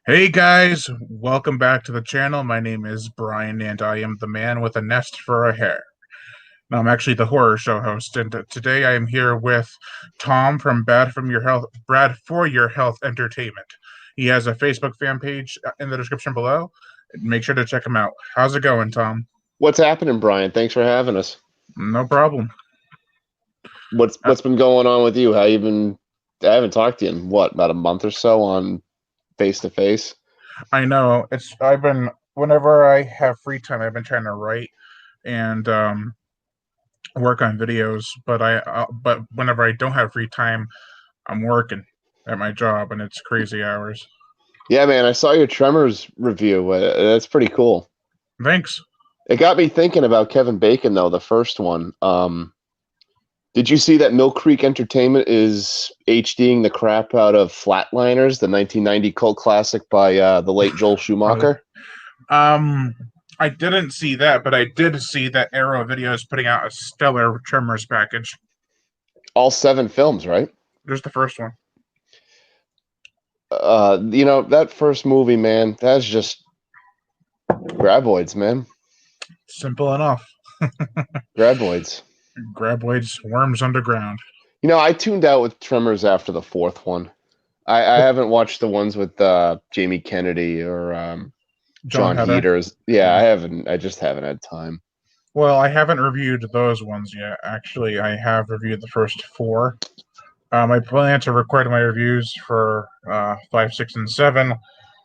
Hey guys, welcome back to the channel. My name is Brian and I am the man with a nest for a hair. Now, I'm actually the horror show host, and today I am here with Tom from Brad for Your Health Entertainment. He has a Facebook fan page in the description below. Make sure to check him out. How's it going, Tom? What's happening, Brian? Thanks for having us. No problem. What's Uh, what's been going on with you? How you been? I haven't talked to you in what, about a month or so on face to face. I know I've been whenever I have free time, I've been trying to write and work on videos, but whenever I don't have free time, I'm working at my job and it's crazy hours. Yeah, man, I saw your Tremors review. That's pretty cool. Thanks. It got me thinking about Kevin Bacon though, the first one. Did you see that Mill Creek Entertainment is HDing the crap out of Flatliners, the 1990 cult classic by the late Joel Really? Schumacher? Um, I didn't see that, but I did see that Arrow Video is putting out a stellar Tremors package. All 7 films, right? There's the first one. That first movie, man, that's just graboids, man. Simple enough. Graboids. Graboids, worms underground. I tuned out with Tremors after the fourth one. I haven't watched the ones with Jamie Kennedy or John John Heder. Heaters. Yeah, I Yeah. haven't. I just haven't had time. Well, I haven't reviewed those ones yet. Actually, I have reviewed the first four. I plan to record my reviews for 5, 6, and 7,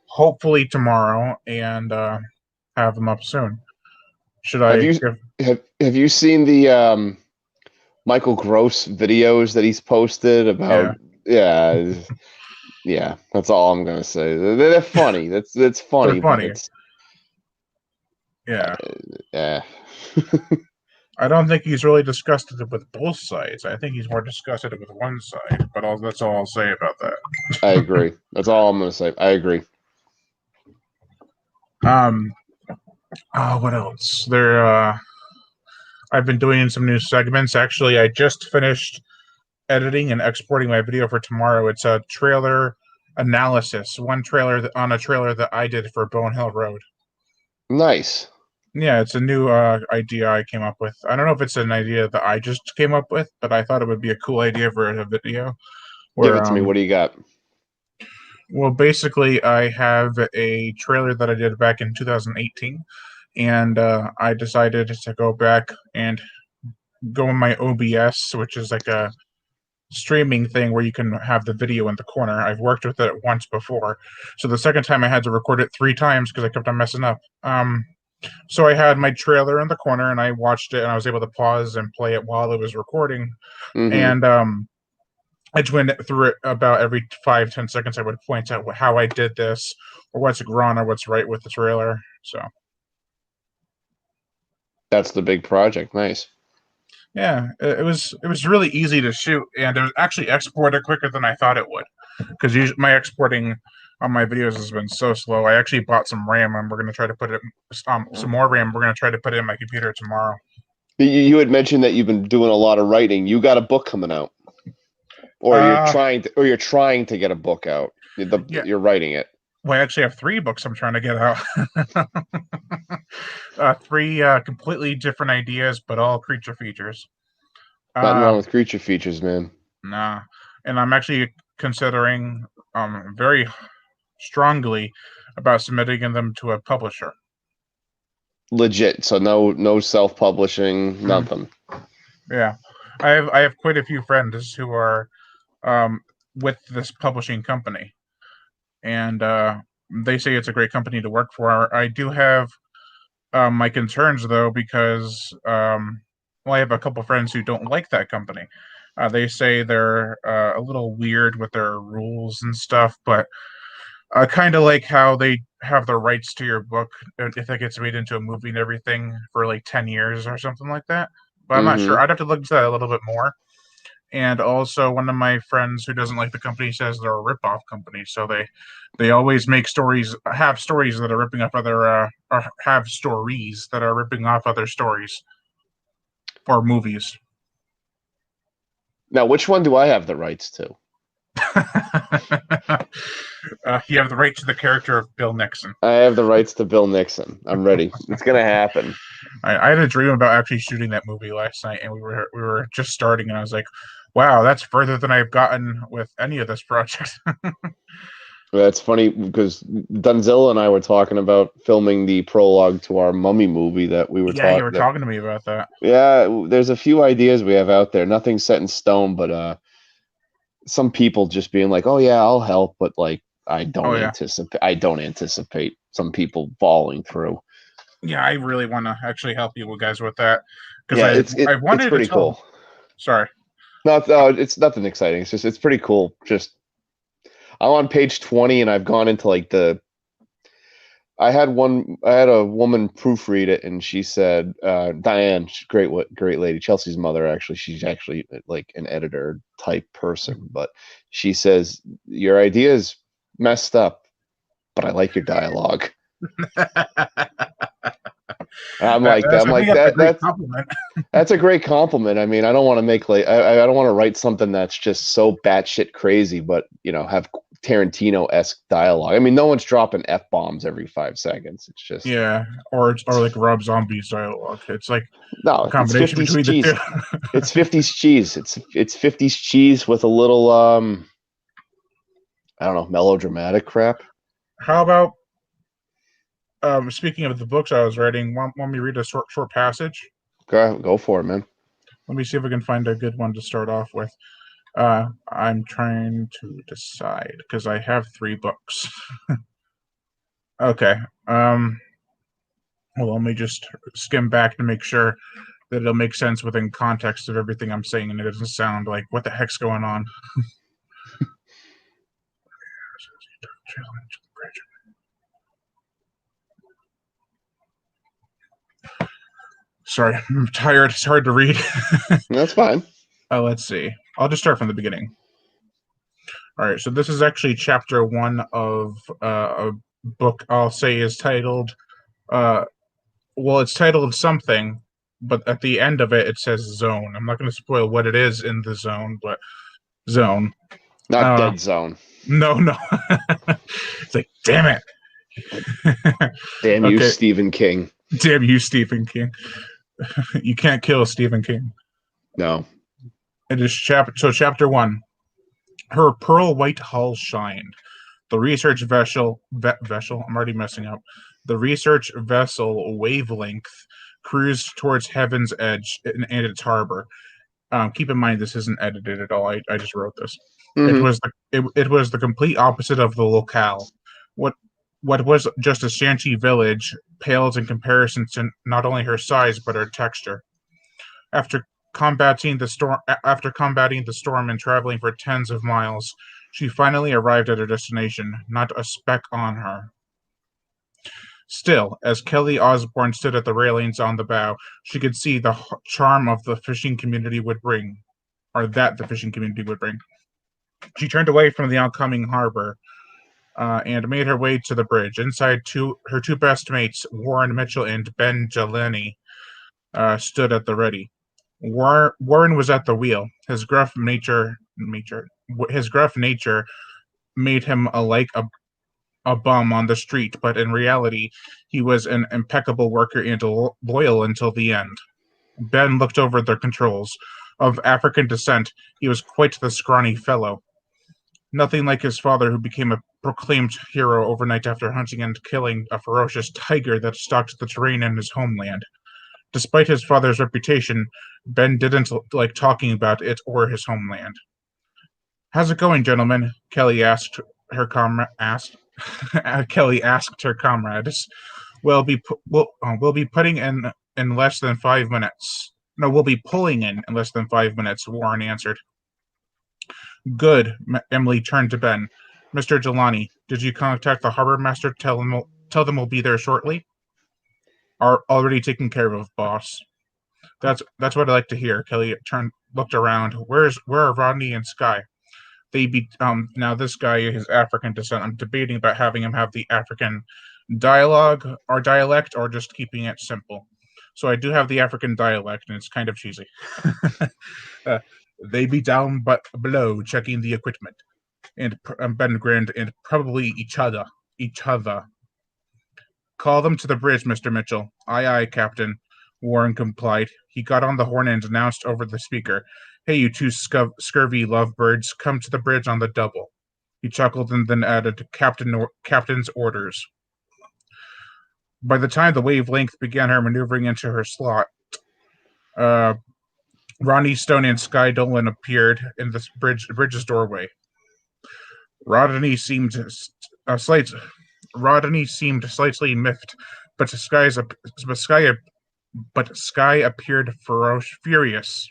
hopefully tomorrow, and have them up soon. Should Have I you give? have you seen the Michael Gross videos that he's posted about? Yeah, Yeah, yeah. That's all I'm gonna say. They're funny. That's they're funny, but funny. it's Yeah, yeah. I don't think he's really discussed it with both sides. I think he's more discussed it with one side. But that's all I'll say about I that. agree. That's all I'm gonna say. I agree. um. Oh, what else? I've been doing some new segments. Actually, I just finished editing and exporting my video for tomorrow. It's a trailer analysis, one trailer on a trailer that I did for Bone Hill Road. Nice. Yeah, it's a new idea I came up with. I don't know if it's an idea that I just came up with, but I thought it would be a cool idea for a video Give where it to me. What do you got? well, basically I have a trailer that I did back in 2018, and I decided to go back and go in my OBS, which is like a streaming thing where you can have the video in the corner. I've worked with it once before, so the second time I had to record it 3 times because I kept on messing up. So I had my trailer in the corner and I watched it and I was able to pause and play it while it was recording. Mm-hmm. And I just went through it about every 5, 10 seconds. I would point out how I did this or what's wrong or what's right with the trailer. So That's the big project. Nice. yeah, it was really easy to shoot and it was actually exported quicker than I thought it would because my exporting on my videos has been so slow. I actually bought some RAM and we're gonna try to put it some more RAM. We're gonna try to put it in my computer tomorrow. You had mentioned that you've been doing a lot of writing. You got a book coming out, Uh, you're trying to get a book out. yeah. You're writing it. Well, I actually have 3 books I'm trying to get out. Three completely different ideas, but all creature features. Nothing Uh, wrong with creature features, man. nah, and I'm actually considering very strongly about submitting them to a publisher. Legit. So no self publishing, Mm, nothing. yeah, I have quite a few friends who are um, with this publishing company, and they say it's a great company to work for. I do have my concerns though because well, I have a couple friends who don't like that company. They say they're a little weird with their rules and stuff, but kind of like how they have the rights to your book if it gets made into a movie and everything for like 10 years or something like that. But I'm not sure. Mm-hmm. I'd have to look into that a little bit more. And also, one of my friends who doesn't like the company says they're a rip-off company, so they always have stories that are ripping off other, or have stories that are ripping off other stories or movies. Now, which one do I have the rights to? You have the right to the character of Bill Nixon. I have the rights to Bill Nixon. I'm ready. It's gonna happen. I had a dream about actually shooting that movie last night, and we were just starting, and I was like, "Wow, that's further than I've gotten with any of this project." That's funny because Dunzilla and I were talking about filming the prologue to our Mummy movie that we were Yeah, you were talking. talking to me about that. Yeah, there's a few ideas we have out there. Nothing set in stone, but some people just being like, "Oh yeah, I'll help," but like I Oh don't yeah, anticipate. I don't anticipate some people falling through. yeah. I really want to actually help you guys with that because Yeah, I it's wanted to pretty tell. cool. Sorry. No, it's nothing exciting. It's pretty cool. Just I'm on page 20 and I've gone into like the I had a woman proofread it and she said Diane, great lady, Chelsea's mother actually, she's actually like an editor type person, but she says your idea is messed up, but I like your dialogue. I'm like That's I'm I think like that's a that great that's compliment. that's a great compliment. I mean, I don't want to make like I don't want to write something that's just so batshit crazy, but have Tarantino-esque dialogue. I mean, no one's dropping f-bombs every 5 seconds. It's just Yeah, or like Rob Zombie's dialogue. It's like a no. It's combination 50s between the cheese. two. It's 50s cheese. It's 50s cheese with a little I don't know, melodramatic crap. How about speaking of the books I was writing? Want me to read a short passage? Go for it, man. Let me see if I can find a good one to start off with. I'm trying to decide because I have 3 books. Okay. Well, let me just skim back to make sure that it'll make sense within context of everything I'm saying, and it doesn't sound like what the heck's going on. Sorry, I'm tired. It's hard to read. That's fine. Let's see. I'll just start from the beginning. All right, so this is actually chapter 1 of a book I'll say is titled, uh, well, it's titled something, but at the end of it, it says Zone. I'm not going to spoil what it is in the Zone, but Zone. Not Uh, Dead Zone. no. It's like, damn it. Damn you, Okay, Stephen King. damn you, Stephen King. You can't kill Stephen King. No. It is chapter 1. Her pearl white hull shined. The research vessel, I'm already messing up. The research vessel Wavelength cruised towards Heaven's Edge and its harbor. Keep in mind, this isn't edited at all. I just wrote this. Mm-hmm. It was the complete opposite of the locale. What what was just a shanty village pales in comparison to not only her size but her texture. After after combating the storm and traveling for tens of miles, she finally arrived at her destination, not a speck on her. Still, as Kelly Osborne stood at the railings on the bow, she could see the charm of the fishing community would bring, or that the fishing community would bring. She turned away from the oncoming harbor and made her way to the bridge. Inside, her two best mates, Warren Mitchell and Ben Jelani, stood at the ready. Warren was at the wheel. His gruff nature made him like a bum on the street, but in reality, he was an impeccable worker and loyal until the end. Ben looked over the controls. Of African descent, he was quite the scrawny fellow. Nothing like his father, who became a proclaimed hero overnight after hunting and killing a ferocious tiger that stalked the terrain in his homeland. Despite his father's reputation, Ben didn't like talking about it or his homeland. "How's it going, gentlemen?" Kelly asked her comrade. Kelly asked her comrades. We'll be putting in less than 5 minutes. No, we'll be pulling in less than 5 minutes. Warren answered. Good. Emily turned to Ben. Mr. Jelani, did you contact the harbor master? Tell them we'll be there shortly. Are already taken care of, boss. That's what I like to hear. Kelly looked around. Where are Rodney and Sky? Now this guy is African descent. I'm debating about having him have the African dialogue or dialect or just keeping it simple. So I do have the African dialect and it's kind of cheesy. They be down but below checking the equipment. and Ben grinned, and probably each other. Each other. Call them to the bridge, Mr. Mitchell. Aye, aye, Captain. Warren complied. He got on the horn and announced over the speaker, Hey, you two scurvy lovebirds, come to the bridge on the double. He chuckled and then added, Captain's orders. By the time the wavelength began her maneuvering into her slot, Ronnie Stone and Sky Dolan appeared in the bridge's doorway. Rodney seemed slightly miffed, but Sky appeared furious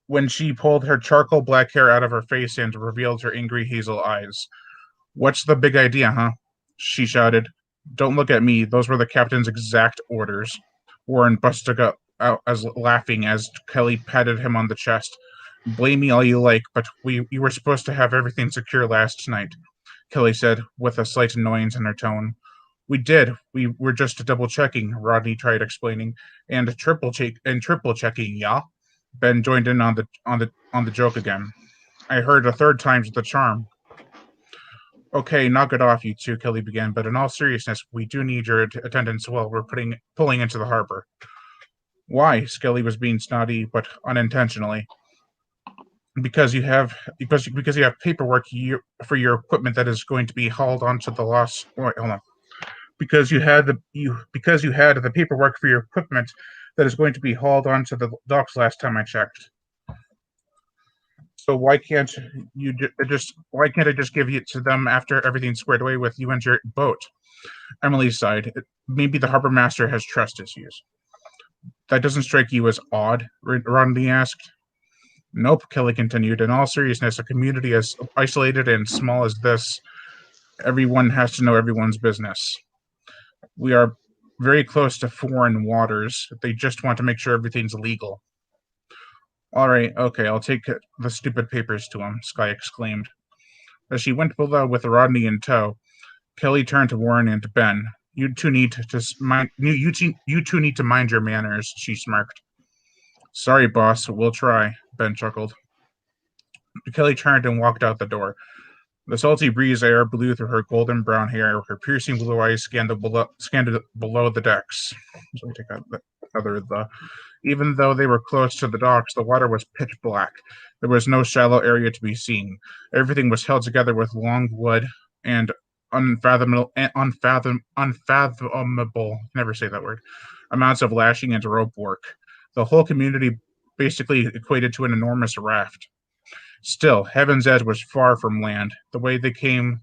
when she pulled her charcoal black hair out of her face and revealed her angry hazel eyes. What's the big idea, huh? She shouted. Don't look at me. Those were the captain's exact orders. Warren busted out as laughing as Kelly patted him on the chest. Blame me all you like, but we were supposed to have everything secure last night, Kelly said, with a slight annoyance in her tone. We did. We were just double-checking, Rodney tried explaining, and triple checking, yeah? Ben joined in on the joke again. I heard a third time's the charm. Okay, knock it off, you two, Kelly began, but in all seriousness, we do need your attendance while we're pulling into the harbor. Why? Skelly was being snotty, but unintentionally. Because you have paperwork for your equipment that is going to be hauled onto the lost. Wait, hold on. Because you had the paperwork for your equipment that is going to be hauled onto the docks last time I checked. So why can't I just give it to them after everything's squared away with you and your boat? Emily sighed. Maybe the harbor master has trust issues. That doesn't strike you as odd? Rodney asked. Nope, Kelly continued. In all seriousness, a community as isolated and small as this, everyone has to know everyone's business. We are very close to foreign waters. They just want to make sure everything's legal. All right, okay, I'll take the stupid papers to him, Sky exclaimed. As she went below with Rodney in tow, Kelly turned to Warren and Ben. You two need to mind your manners, she smirked. Sorry, boss, we'll try, Ben chuckled. Kelly turned and walked out the door. The salty breeze air blew through her golden brown hair. Her piercing blue eyes scanned below the decks. So we take out the other the. Even though they were close to the docks, the water was pitch black. There was no shallow area to be seen. Everything was held together with long wood and unfathomable, never say that word, amounts of lashing and rope work. The whole community basically equated to an enormous raft. Still, Heaven's Edge was far from land. The way they came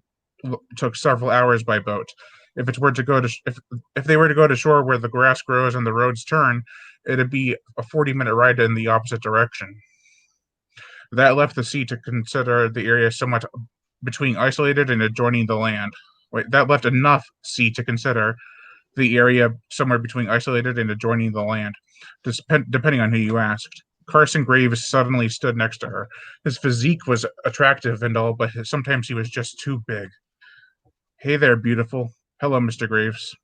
took several hours by boat. If they were to go to shore where the grass grows and the roads turn, it'd be a 40-minute ride in the opposite direction. That left the sea to consider the area somewhat between isolated and adjoining the land. That left enough sea to consider the area somewhere between isolated and adjoining the land, depending on who you asked. Carson Graves suddenly stood next to her. His physique was attractive and all, but sometimes he was just too big. Hey there, beautiful. Hello, Mr. Graves.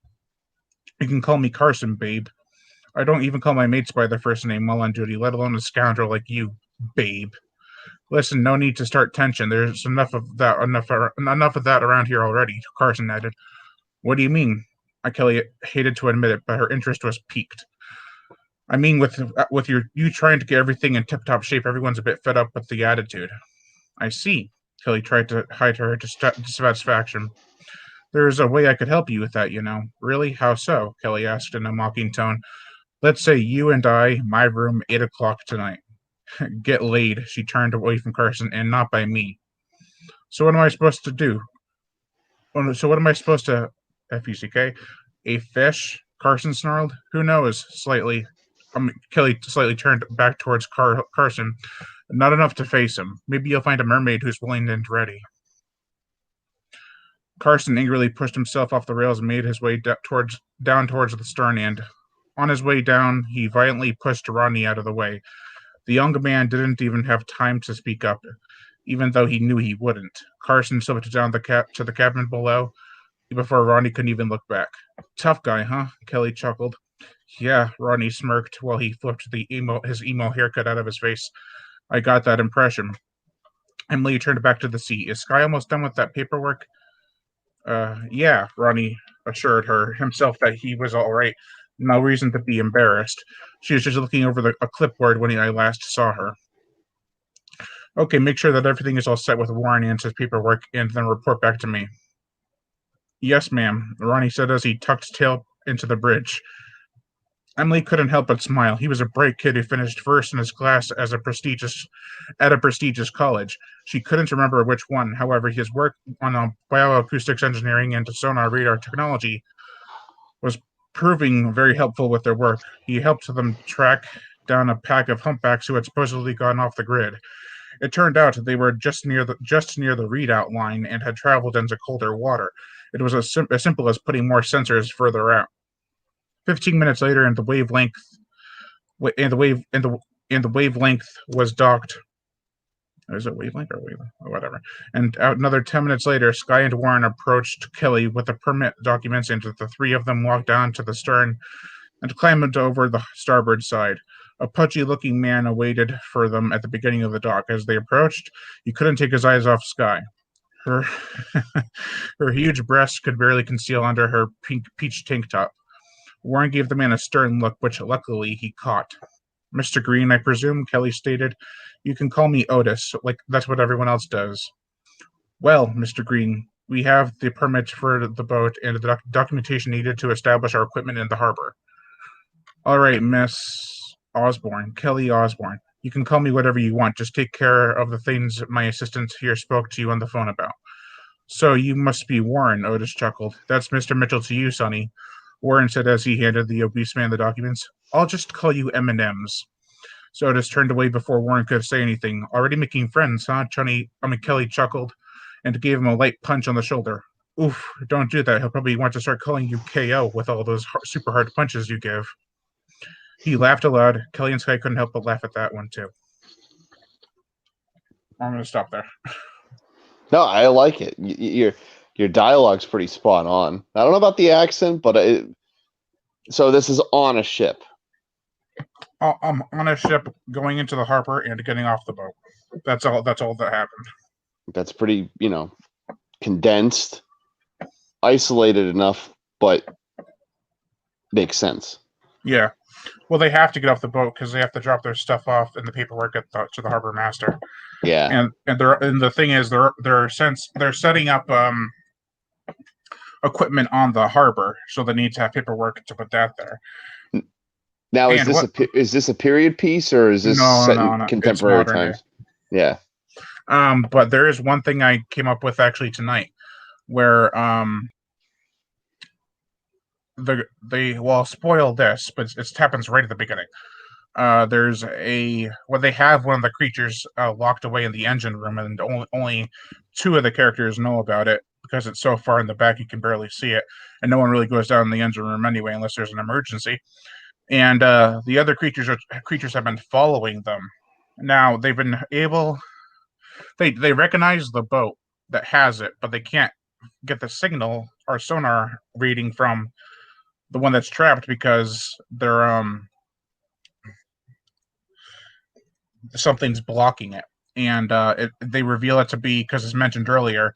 You can call me Carson, babe. I don't even call my mates by their first name while on duty, let alone a scoundrel like you, babe. Listen, no need to start tension. There's enough of that around here already, Carson added. What do you mean? Kelly hated to admit it, but her interest was piqued. I mean, with you trying to get everything in tip-top shape, everyone's a bit fed up with the attitude. I see. Kelly tried to hide her dissatisfaction. There's a way I could help you with that, you know. Really? How so? Kelly asked in a mocking tone. Let's say you and I, my room, 8 o'clock tonight. Get laid, she turned away from Carson, and not by me. So what am I supposed to do? So what am I supposed to... F-U-C-K? A fish? Carson snarled. Who knows? Kelly slightly turned back towards Carson. Not enough to face him. Maybe you'll find a mermaid who's willing and ready. Carson angrily pushed himself off the rails and made his way down towards the stern end. On his way down, he violently pushed Rodney out of the way. The young man didn't even have time to speak up, even though he knew he wouldn't. Carson slipped down to the cabin below before Rodney couldn't even look back. Tough guy, huh? Kelly chuckled. Yeah, Rodney smirked while he flipped his emo haircut out of his face. I got that impression. Emily turned back to the seat. Is Sky almost done with that paperwork? Yeah, Ronnie assured her himself that he was all right. No reason to be embarrassed. She was just looking over a clipboard when I last saw her. Okay, make sure that everything is all set with Warren and his paperwork, and then report back to me. Yes, ma'am, Ronnie said as he tucked his tail into the bridge. Emily couldn't help but smile. He was a bright kid who finished first in his class at a prestigious college. She couldn't remember which one. However, his work on bioacoustics engineering and sonar radar technology was proving very helpful with their work. He helped them track down a pack of humpbacks who had supposedly gone off the grid. It turned out they were just near the readout line and had traveled into colder water. It was as simple as putting more sensors further out. 15 minutes later, and the wavelength was docked. Is it wavelength or wavelength? Or whatever. And another 10 minutes later, Sky and Warren approached Kelly with the permit documents, and the three of them walked down to the stern and climbed over the starboard side. A pudgy-looking man awaited for them at the beginning of the dock. As they approached, he couldn't take his eyes off Sky. Her, her huge breasts could barely conceal under her peach tank top. Warren gave the man a stern look, which luckily he caught. Mr. Green, I presume, Kelly stated. You can call me Otis, like that's what everyone else does. Well, Mr. Green, we have the permit for the boat and the documentation needed to establish our equipment in the harbor. All right, Miss Osborne, Kelly Osborne. You can call me whatever you want. Just take care of the things my assistant here spoke to you on the phone about. So you must be Warren, Otis chuckled. That's Mr. Mitchell to you, Sonny. Warren said as he handed the obese man the documents. I'll just call you M&Ms. So Otis turned away before Warren could say anything. Already making friends, huh? Kelly chuckled and gave him a light punch on the shoulder. Oof, don't do that. He'll probably want to start calling you KO with all those super hard punches you give. He laughed aloud. Kelly and Sky couldn't help but laugh at that one, too. I'm going to stop there. No, I like it. Your dialogue's pretty spot on. I don't know about the accent, but so this is on a ship. I'm on a ship going into the harbor and getting off the boat. That's all that happened. That's pretty, condensed, isolated enough, but makes sense. Yeah. Well, they have to get off the boat because they have to drop their stuff off in the paperwork to the harbor master. Yeah. And the thing is they're setting up equipment on the harbor, so they need to have paperwork to put that there. Now, is this a period piece or is this set in contemporary times? Yeah. But there is one thing I came up with actually tonight, where I'll spoil this, but it happens right at the beginning. They have one of the creatures locked away in the engine room, and only two of the characters know about it because it's so far in the back you can barely see it, and no one really goes down in the engine room anyway unless there's an emergency. And the other creatures have been following them. Now they've been able. They recognize the boat that has it, but they can't get the signal or sonar reading from the one that's trapped because they're something's blocking it, and they reveal it to be, because it's mentioned earlier,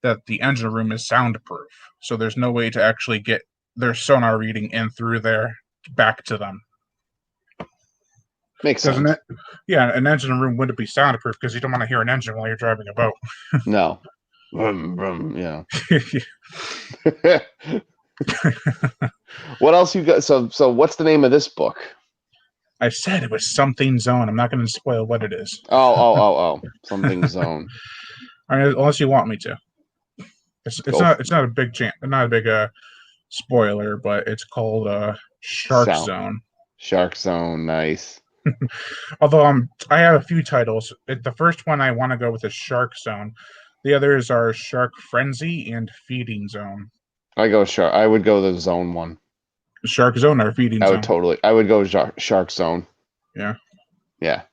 that the engine room is soundproof, so there's no way to actually get their sonar reading in through there back to them. Makes sense. Doesn't it? Yeah, an engine room wouldn't be soundproof because you don't want to hear an engine while you're driving a boat. No. Vroom, vroom, yeah. What else you got? So what's the name of this book? I said it was Something Zone. I'm not going to spoil what it is. Oh. Something Zone. Unless you want me to. It's not a big spoiler, but it's called Shark Zone. Shark Zone, nice. Although I have a few titles. The first one I want to go with is Shark Zone. The others are Shark Frenzy and Feeding Zone. I would go the Zone one. Shark Zone or Feeding Zone? I would go Shark Zone. Yeah. Yeah.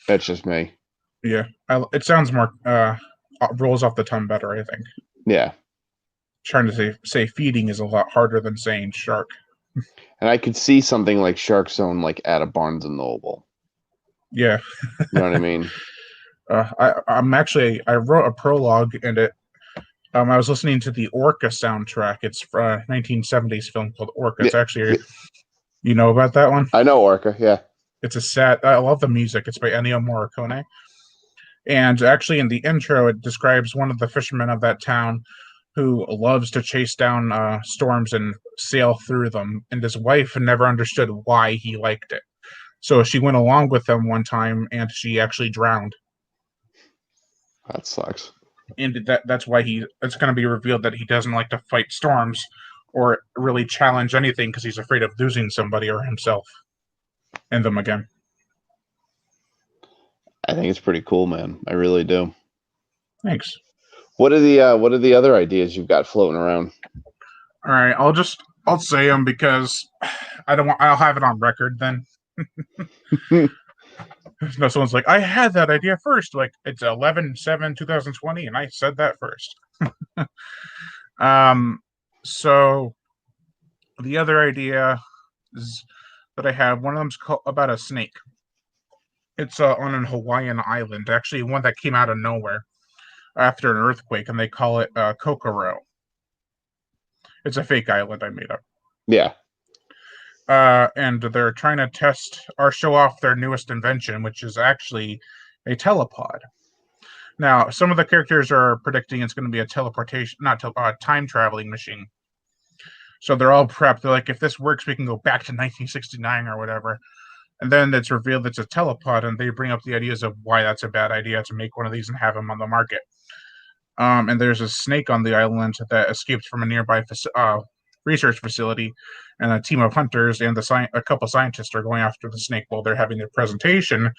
That's just me. Yeah. It sounds more rolls off the tongue better, I think. Yeah. Trying to say feeding is a lot harder than saying shark. And I could see something like Shark Zone like at a Barnes and Noble. Yeah. You know what I mean? I wrote a prologue, and I was listening to the Orca soundtrack. It's from a 1970s film called Orca. Yeah, It's actually, yeah, you know about that one? I know Orca. Yeah, It's a sad. I love the music. It's by Ennio Morricone. And actually, in the intro, it describes one of the fishermen of that town who loves to chase down storms and sail through them. And his wife never understood why he liked it. So she went along with them one time, and she actually drowned. that sucks. And that's why it's going to be revealed that he doesn't like to fight storms or really challenge anything because he's afraid of losing somebody or himself and them again. I think it's pretty cool, man. I really do. Thanks. What are the other ideas you've got floating around? All right, I'll say them because I'll have it on record then. No, someone's like, I had that idea first. Like, it's 11/7/2020, and I said that first. So the other idea is that I have, one of them's about a snake. It's on an Hawaiian island, actually one that came out of nowhere after an earthquake, and they call it Kokoro. It's a fake island I made up. Yeah. And they're trying to test or show off their newest invention, which is actually a telepod. Now, some of the characters are predicting it's going to be a teleportation, not time traveling machine. So they're all prepped. They're like, if this works, we can go back to 1969 or whatever. And then it's revealed it's a telepod, and they bring up the ideas of why that's a bad idea to make one of these and have them on the market. And there's a snake on the island that escaped from a nearby research facility, and a team of hunters and a couple scientists are going after the snake while they're having their presentation.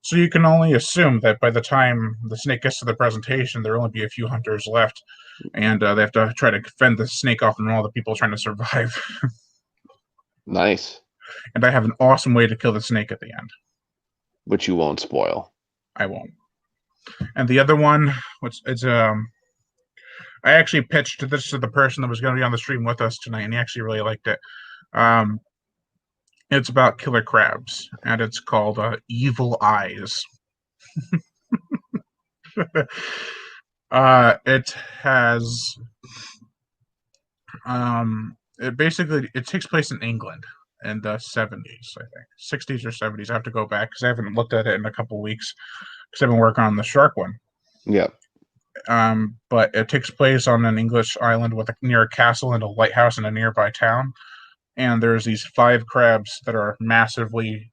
So you can only assume that by the time the snake gets to the presentation, there'll only be a few hunters left, and they have to try to fend the snake off from all the people trying to survive. Nice. And I have an awesome way to kill the snake at the end. Which you won't spoil. I won't. And the other one, I actually pitched this to the person that was going to be on the stream with us tonight, and he actually really liked it. It's about killer crabs, and it's called Evil Eyes. It has it takes place in England in the 70s, I think, 60s or 70s. I have to go back because I haven't looked at it in a couple weeks because I've been working on the shark one. Yeah. But it takes place on an English island near a castle and a lighthouse in a nearby town. And there's these 5 crabs that are massively,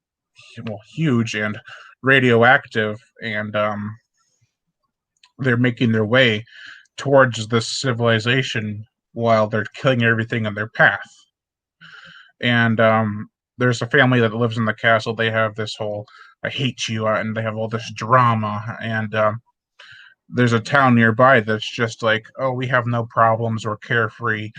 huge and radioactive, and they're making their way towards this civilization while they're killing everything in their path. And there's a family that lives in the castle. They have this whole "I hate you," and they have all this drama. And there's a town nearby that's just like, oh, we have no problems, we're carefree.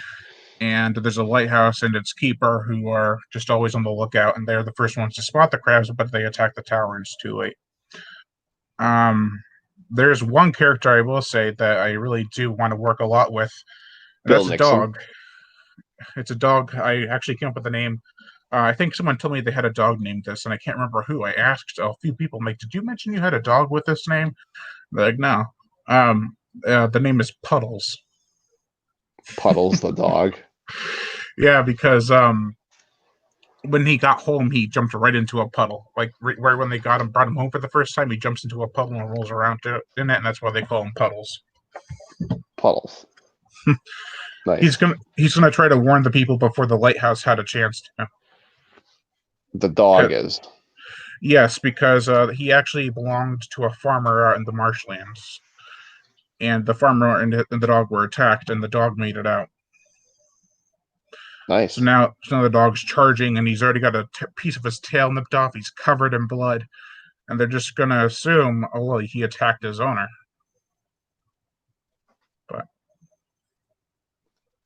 And there's a lighthouse and its keeper who are just always on the lookout, and they're the first ones to spot the crabs, but they attack the tower and it's too late. There's one character I will say that I really do want to work a lot with. Bill That's Nixon. a dog. It's a dog. I actually came up with the name. I think someone told me they had a dog named this, and I can't remember who. I asked a few people, like, did you mention you had a dog with this name? They're like, no. The name is Puddles. Puddles the dog. Yeah, because when he got home, he jumped right into a puddle. Like right when they brought him home for the first time, he jumps into a puddle and rolls around in it, and that's why they call him Puddles. Puddles. Nice. He's gonna try to warn the people before the lighthouse had a chance to. The dog is. Yes, because he actually belonged to a farmer in the marshlands, and the farmer and the dog were attacked, and the dog made it out. Nice. So now the dog's charging, and he's already got a piece of his tail nipped off. He's covered in blood, and they're just gonna assume, oh well, he attacked his owner. But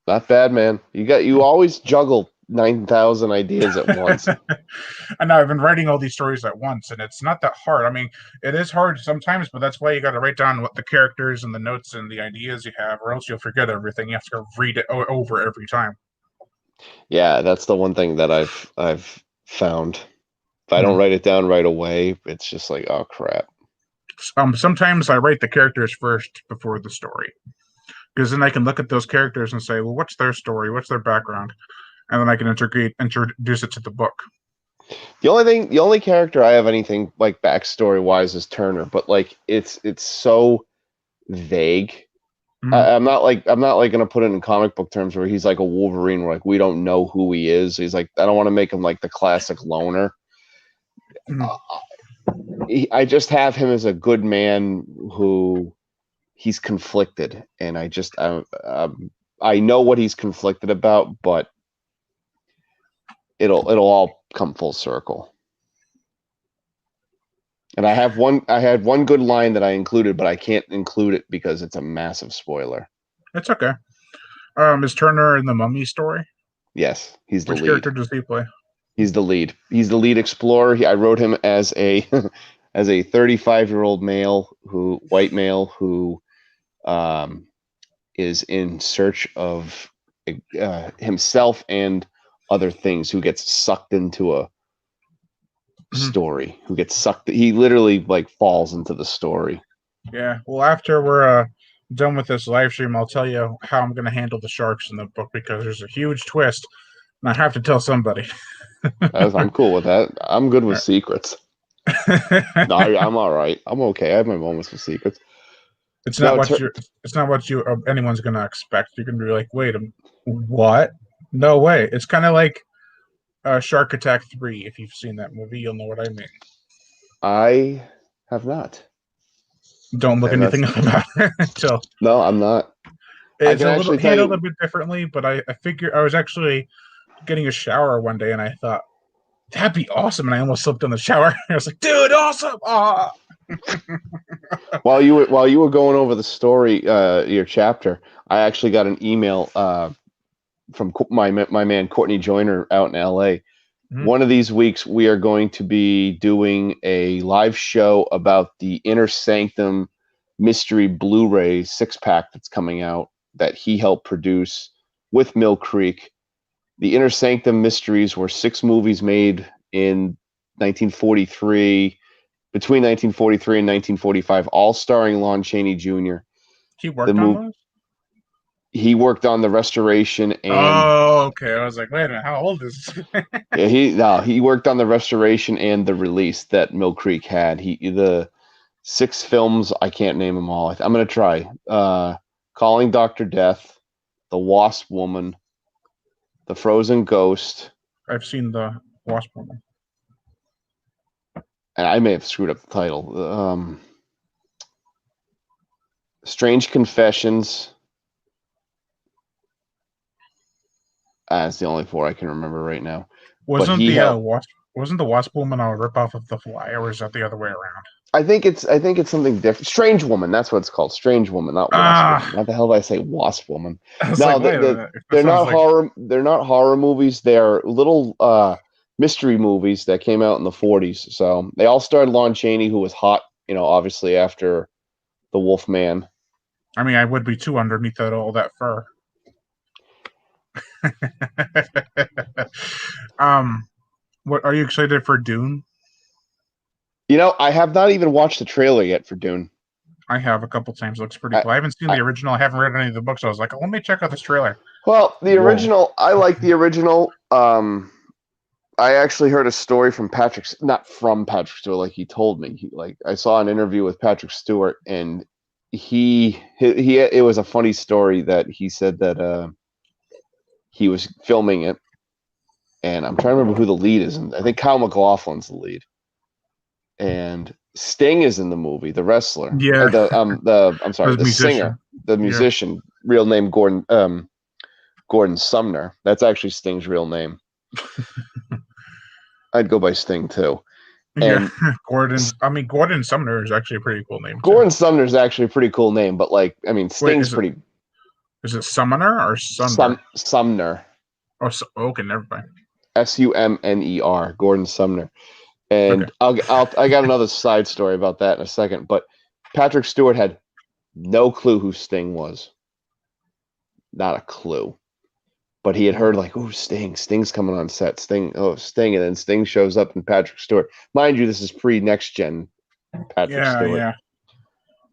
not bad, man. You always juggle 9,000 ideas at once. I know I've been writing all these stories at once, and it's not that hard. I mean, it is hard sometimes, but that's why you got to write down what the characters and the notes and the ideas you have, or else you'll forget everything. You have to go read it over every time. Yeah, that's the one thing that I've found. If I don't write it down right away, it's just like, oh crap. Sometimes I write the characters first before the story, because then I can look at those characters and say, well, what's their story? What's their background? And then I can introduce it to the book. The only character I have anything like backstory wise is Turner, but like it's so vague. I'm not like gonna put it in comic book terms where he's like a Wolverine, where like we don't know who he is. He's like, I don't want to make him like the classic loner. I just have him as a good man who he's conflicted, and I know what he's conflicted about, but it'll all come full circle. And I had one good line that I included, but I can't include it because it's a massive spoiler. It's okay. Is Turner in the Mummy story? Yes, he's the lead. Which character does he play? He's the lead. He's the lead explorer. I wrote him as a 35-year-old white male who is in search of himself and other things, who gets sucked into a story, he literally like falls into the story. Yeah. Well, after we're done with this live stream, I'll tell you how I'm going to handle the sharks in the book, because there's a huge twist and I have to tell somebody. I'm cool with that. I'm good with secrets. No, I'm all right. I'm okay. I have my moments with secrets. It's not what anyone's going to expect. You're going to be like, wait, what? No way. It's kind of like Shark Attack 3. If you've seen that movie, you'll know what I mean. I have not. Don't look anything up about it until. No, I'm not. It's a little handled a bit differently, but I figured I was actually getting a shower one day and I thought, that'd be awesome, and I almost slipped in the shower. I was like, dude, awesome! Ah. While you were going over the story, your chapter, I actually got an email from my man Courtney Joyner out in LA. Mm-hmm. One of these weeks, we are going to be doing a live show about the Inner Sanctum mystery Blu-ray 6-pack that's coming out that he helped produce with Mill Creek. The Inner Sanctum mysteries were 6 movies made in 1943, between 1943 and 1945, all starring Lon Chaney Jr. He worked on those? He worked on the restoration and. Oh, okay. I was like, wait a minute, how old is this? Yeah, he worked on the restoration and the release that Mill Creek had. The 6 films, I can't name them all. I'm gonna try. Calling Dr. Death, The Wasp Woman, The Frozen Ghost. I've seen The Wasp Woman. And I may have screwed up the title. Strange Confessions. It's the only 4 I can remember right now. Wasn't the Wasp Woman a ripoff of The Fly, or is that the other way around? I think it's something different. Strange Woman, that's what it's called. Strange Woman, not Wasp Woman. What the hell did I say? Wasp Woman. No, they're not horror. They're not horror movies. They're little mystery movies that came out in the 40s. So they all starred Lon Chaney, who was hot, obviously after The Wolf Man. I mean, I would be too underneath all that fur. What are you excited for Dune? I have not even watched the trailer yet for Dune. I have a couple times. It looks pretty cool. I haven't seen the original. I haven't read any of the books. So I was like, let me check out this trailer. Well, the original, I like the original. I actually heard a story from not from Patrick Stewart, like he told me. I saw an interview with Patrick Stewart, and it was a funny story that he said that he was filming it, and I'm trying to remember who the lead is. I think Kyle MacLachlan's the lead, and Sting is in the movie, the wrestler. Yeah. The singer, the musician, real name Gordon Sumner. That's actually Sting's real name. I'd go by Sting too. And yeah, Gordon Sumner is actually a pretty cool name. Gordon Sumner is actually a pretty cool name, but Sting's pretty. Is it Summoner or Sumner? Sumner. Oh, okay, never mind. Sumner, Gordon Sumner. And okay. I got another side story about that in a second. But Patrick Stewart had no clue who Sting was. Not a clue. But he had heard Sting's coming on set. Sting, and then Sting shows up and Patrick Stewart. Mind you, this is pre-next gen Patrick Stewart. Yeah.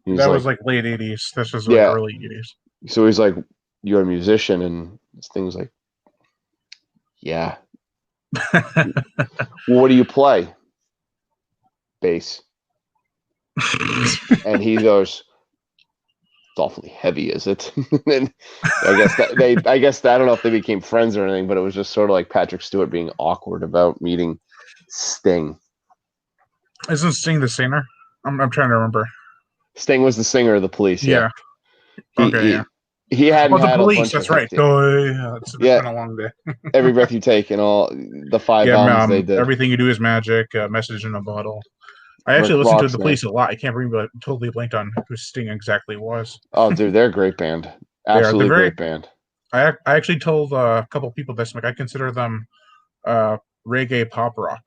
He was That like, was like late 80s. This was like yeah. early 80s. So he's like, "You're a musician," and this thing was like, "Yeah." Well, what do you play? Bass. And he goes, "It's awfully heavy, is it?" And I guess I don't know if they became friends or anything, but it was just sort of like Patrick Stewart being awkward about meeting Sting. Isn't Sting the singer? I'm trying to remember. Sting was the singer of the Police. Yeah, Yeah. he Okay. Yeah. he hadn't Oh, the had a police. bunch of That's right. hits yet. Oh, yeah. It's Yeah, been a long day. Every Breath You Take and all the 5 Yeah. albums they did. Everything You Do Is Magic. Message in a Bottle. I actually Rick listened to Rocks, the man. police a lot. I can't believe I totally blanked on who Sting exactly was. Oh, dude, they're a great band. They're Absolutely very. great band. I actually told a couple people this. Like I consider them reggae pop rock.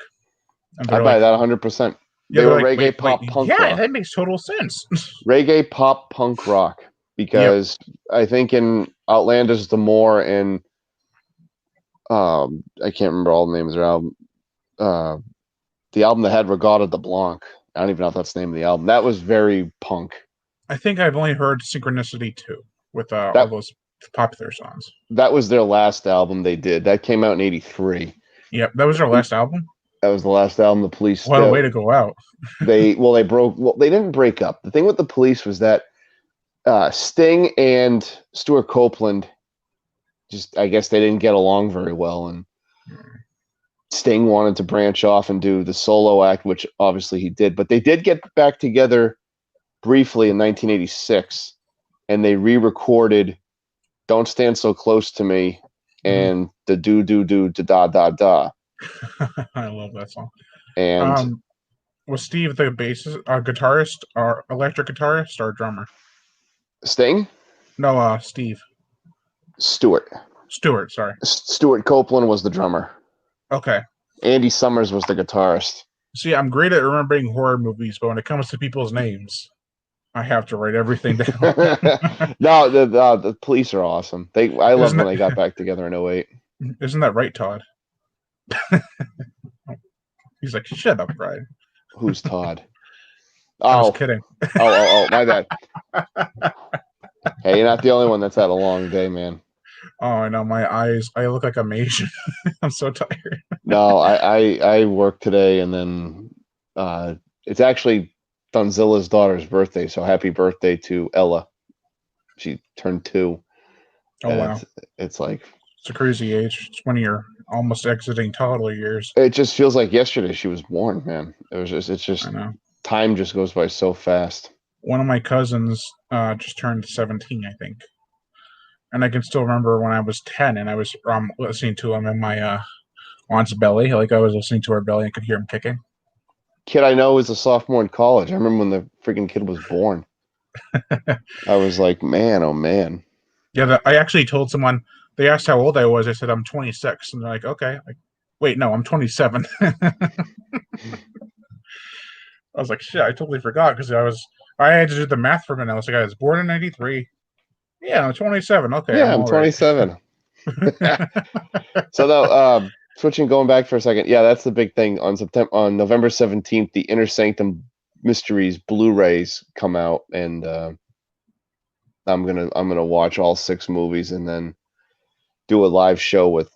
And I they're buy like, that 100%. yeah, They they're were like, reggae wait, pop punk yeah, rock. that makes total sense. Reggae pop punk rock. Because I think in Outlandish the More and I can't remember all the names of their album. The album that had Regatta de Blanc. I don't even know if that's the name of the album. That was very punk. I think I've only heard Synchronicity 2 with all That those popular songs. that was their last album they did. That came out in '83. Yep, that was their last album. That was the last album the Police. What a way to go out. They didn't break up. The thing with the Police was that Sting and Stuart Copeland I guess they didn't get along very well, and Sting wanted to branch off and do the solo act, which obviously he did. But they did get back together briefly in 1986, and they re-recorded "Don't Stand So Close to Me" and the "Do Do Do Da Da Da." I love that song. And was Steve the bassist, guitarist, or electric guitarist, or drummer? Sting? No, Steve. Stewart. Sorry. Stuart Copeland was the drummer. Okay. Andy Summers was the guitarist. See, I'm great at remembering horror movies, but when it comes to people's names, I have to write everything down. No, the Police are awesome. I love when they got back together in 08. Isn't that right, Todd? He's like, shut up, Brian. Who's Todd? I was kidding. Oh, my bad. Hey, you're not the only one that's had a long day, man. Oh, I know. My eyes. I look like I'm Asian. I'm so tired. No, I work today, and then it's actually Donzilla's daughter's birthday, so happy birthday to Ella. She turned 2. Oh, wow. It's like... It's a crazy age. It's when you're almost exiting toddler years. It just feels like yesterday she was born, man. It's just I know. Time just goes by so fast. One of my cousins just turned 17, I think. And I can still remember when I was 10 and I was listening to him in my aunt's belly. Like I was listening to her belly and could hear him kicking. Kid I know is a sophomore in college. I remember when the freaking kid was born. I was like, man, oh man. Yeah, I actually told someone, they asked how old I was. I said, I'm 26. And they're like, okay. Like, wait, no, I'm 27. I was like, shit, I totally forgot because I had to do the math for a minute. I was like, I was born in 93. Yeah, I'm 27. Okay. Yeah, I'm 27. So now, going back for a second. Yeah, that's the big thing. On November 17th, the Inner Sanctum Mysteries Blu-rays come out, and I'm gonna watch all 6 movies and then do a live show with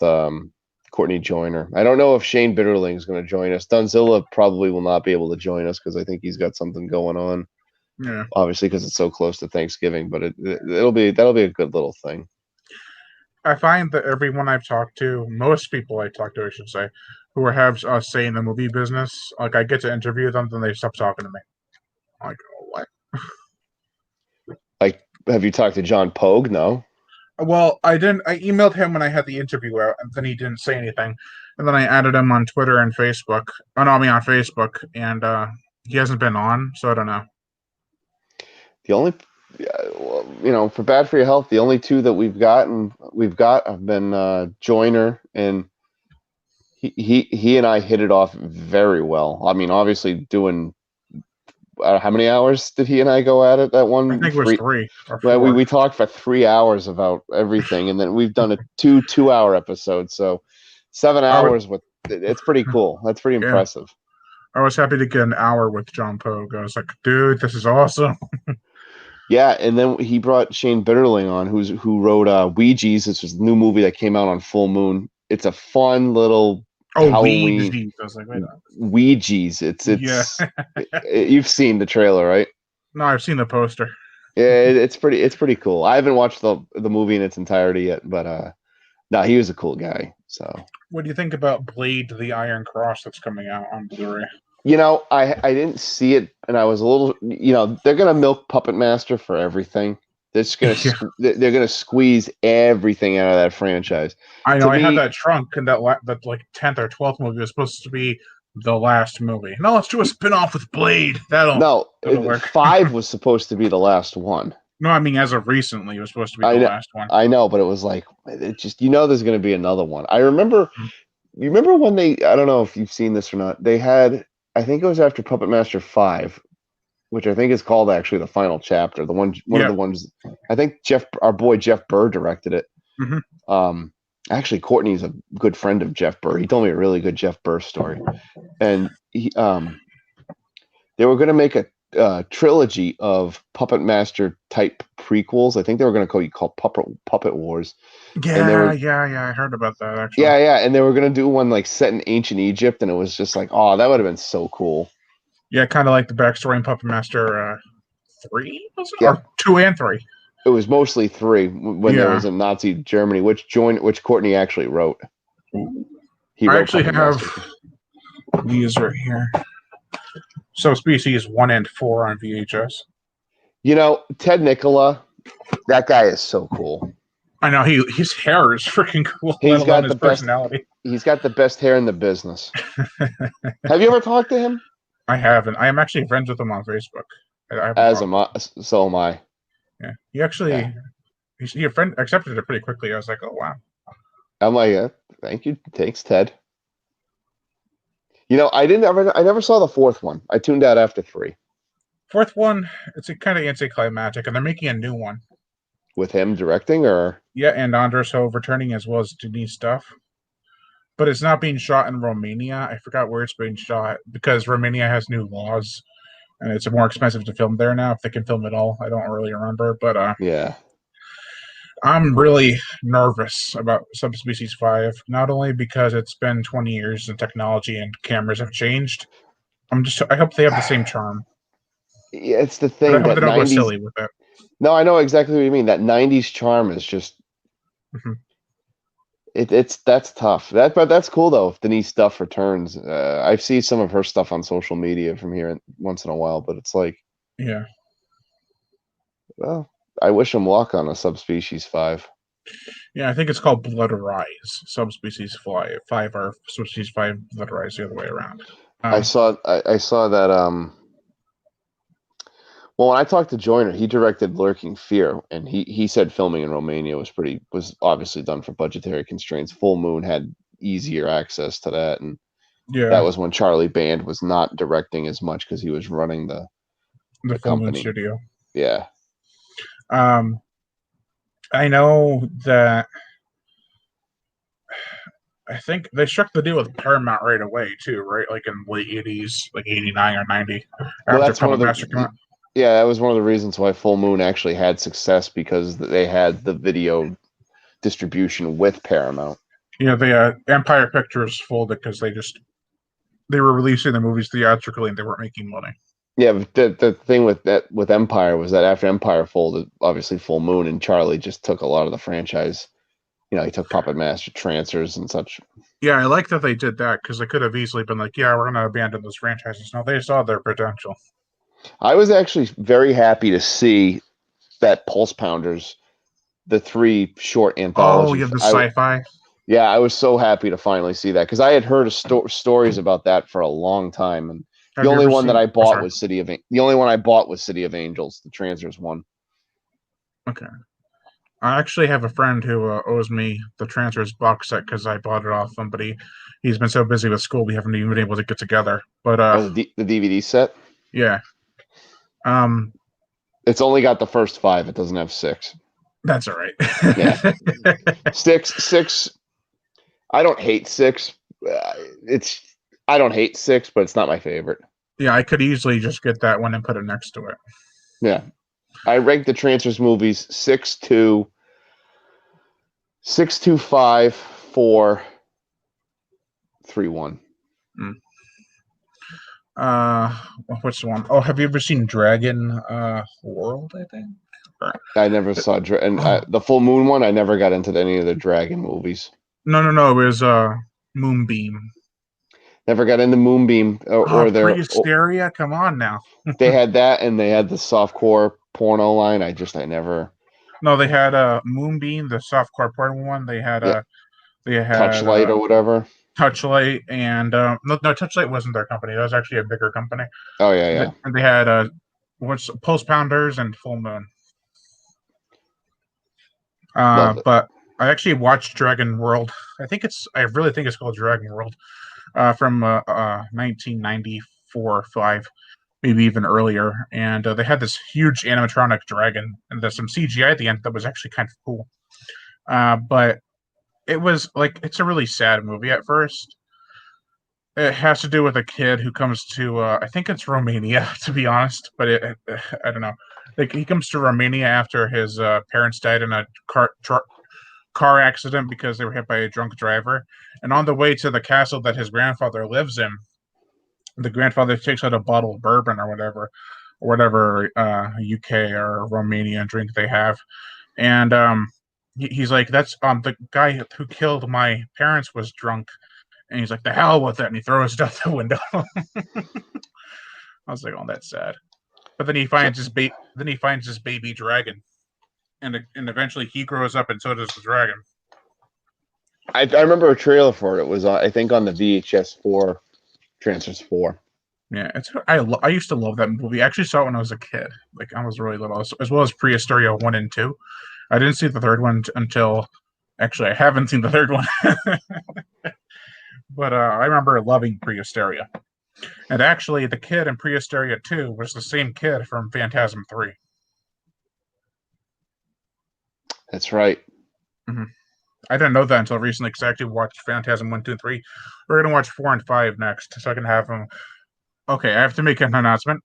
Courtney Joyner. I don't know if Shane Bitterling is going to join us. Donzilla probably will not be able to join us because I think he's got something going on. Yeah. Obviously, because it's so close to Thanksgiving, but that'll be a good little thing. I find that everyone I've talked to, most people I talk to, I should say, who have a say in the movie business, like I get to interview them, then they stop talking to me. I'm like, oh, what? Like, have you talked to John Pogue? No. Well, I didn't. I emailed him when I had the interview out, and then he didn't say anything. And then I added him on Twitter and Facebook. Oh, no, I mean on Facebook, and he hasn't been on, so I don't know. The only, for Bad for Your Health, the only 2 that we've got have been Joyner, and he and I hit it off very well. I mean, obviously doing. How many hours did he and I go at it? That one? I think it was 3 or 4. Well, we talked for 3 hours about everything, and then we've done a 2-hour episodes. So 7 hours it's pretty cool. That's pretty impressive. I was happy to get an hour with John Pogue. I was like, dude, this is awesome. Yeah, and then he brought Shane Bitterling on, who wrote Ouija's. This was a new movie that came out on Full Moon. It's a fun little Oh, Halloween Ouija. I was like, wait a minute. Ouija's. Yeah. You've seen the trailer, right? No, I've seen the poster. Yeah, it's pretty cool. I haven't watched the movie in its entirety yet, but no, he was a cool guy. So What do you think about Blade: The Iron Cross that's coming out on Blu-ray? I didn't see it, and I was a little. They're gonna milk Puppet Master for everything. Yeah, They're gonna squeeze everything out of that franchise. I know. To I had me, that trunk, and that like 10th or 12th movie was supposed to be the last movie. No, let's do a spin-off with Blade. That'll no, work. 5 was supposed to be the last one. No, I mean as of recently, it was supposed to be I the know, last one. I know, but it was like it just there's gonna be another one. I remember. You remember when I don't know if you've seen this or not. They had, I think it was after Puppet Master 5, which I think is called actually the final chapter. One of the ones. I think our boy Jeff Burr directed it. Mm-hmm. Actually, Courtney's a good friend of Jeff Burr. He told me a really good Jeff Burr story, and they were going to make a trilogy of Puppet Master type prequels. I think they were going to call Puppet Wars. And they were Yeah. I heard about that actually. yeah, and they were going to do one like set in ancient Egypt, and it was just like, oh, that would have been so cool. Yeah, kind of like the backstory in Puppet Master 3, was it? Yep. Or 2 and 3? It was mostly 3 when there was in Nazi Germany, which Courtney actually wrote. I actually have these right here. Subspecies 1 and 4 on VHS. Ted Nicola, that guy is so cool. I know his hair is freaking cool. He's got the personality. He's got the best hair in the business. Have you ever talked to him? I haven't. I am actually friends with him on Facebook. So am I. Yeah, he actually he accepted it pretty quickly. I was like, oh wow. I'm like, thank you, thanks, Ted. I never saw the 4th one. I tuned out after 3. 4th one, it's a kind of anticlimactic, and they're making a new one with him directing, or and Andres Hove returning as well as Denise Duff. But it's not being shot in Romania. I forgot where it's being shot because Romania has new laws, and it's more expensive to film there now if they can film at all. I don't really remember, but yeah. I'm really nervous about Subspecies 5, not only because it's been 20 years and technology and cameras have changed. I hope they have the same charm. Yeah, it's the thing. But I hope they don't go silly with it. No, I know exactly what you mean. That 90s charm is just that's tough. But that's cool though. If Denise Duff returns, I see some of her stuff on social media from here once in a while, but it's like, yeah. Well, I wish him luck on a Subspecies 5. Yeah, I think it's called Blood Rise. Subspecies 5 or Subspecies 5 Blood Rise the other way around. I saw that. Well, when I talked to Joyner, he directed Lurking Fear, and he said filming in Romania was obviously done for budgetary constraints. Full Moon had easier access to that, and that was when Charlie Band was not directing as much because he was running the Full Moon studio. Yeah. I know that. I think they struck the deal with Paramount right away too, right? Like in the late 80s, like 89 or 90. Well, that was one of the reasons why Full Moon actually had success, because they had the video distribution with Paramount. Yeah, the Empire Pictures folded because they were releasing the movies theatrically and they weren't making money. Yeah, but the thing with Empire was that after Empire folded, obviously Full Moon and Charlie just took a lot of the franchise. He took Puppet Master, Trancers, and such. Yeah, I like that they did that because they could have easily been like, yeah, we're going to abandon those franchises. No, they saw their potential. I was actually very happy to see that Pulse Pounders, the 3 short anthologies. Oh, you have the sci-fi? Yeah, I was so happy to finally see that because I had heard stories about that for a long time, and the only one that I bought was City of Angels, the Trancers one. Okay. I actually have a friend who owes me the Trancers box set because I bought it off him, but he's been so busy with school we haven't even been able to get together. But the DVD set? Yeah. It's only got the first 5. It doesn't have 6. That's all right. Yeah. 6. I don't hate 6. I don't hate 6, but it's not my favorite. Yeah, I could easily just get that one and put it next to it. Yeah. I rank the Transformers movies 6, 2, 6, 2, 5, 4, 3, 1. What's the one? Oh, have you ever seen Dragon World? I think. I never saw the Full Moon one. I never got into any of the Dragon movies. No. It was Moonbeam. Never got into Moonbeam or their. Pre-Hysteria. Come on now. They had that, and they had the softcore porno line. I never. No, they had Moonbeam, the softcore porn one. They had Touchlight or whatever. Touchlight, and no, Touchlight wasn't their company. That was actually a bigger company. Oh yeah. And they had what's Pulse Pounders and Full Moon. But I actually watched Dragon World. I really think it's called Dragon World, from 1994, 5, maybe even earlier. And they had this huge animatronic dragon, and there's some CGI at the end that was actually kind of cool. But it was like, it's a really sad movie at first. It has to do with a kid who comes to, I think it's Romania, to be honest, but I don't know. Like, he comes to Romania after his parents died in a car accident because they were hit by a drunk driver. And on the way to the castle that his grandfather lives in, the grandfather takes out a bottle of bourbon or whatever UK or Romanian drink they have. And he's like, that's the guy who killed my parents was drunk. And he's like, the hell with it. And he throws it out the window. I was like, oh, that's sad. But then he finds his baby dragon. And eventually he grows up, and so does the dragon. I remember a trailer for it. It was, I think, on the VHS 4, Transformers 4. Yeah, I used to love that movie. I actually saw it when I was a kid. Like, I was really little, as well as Pre-Hysteria 1 and 2. I didn't see the third one until... Actually, I haven't seen the third one. But I remember loving Pre-Hysteria. And actually, the kid in Pre-Hysteria 2 was the same kid from Phantasm 3. That's right. Mm-hmm. I didn't know that until recently, because I actually watched Phantasm 1, 2, and 3. We're going to watch 4 and 5 next, so I can have them. Okay, I have to make an announcement.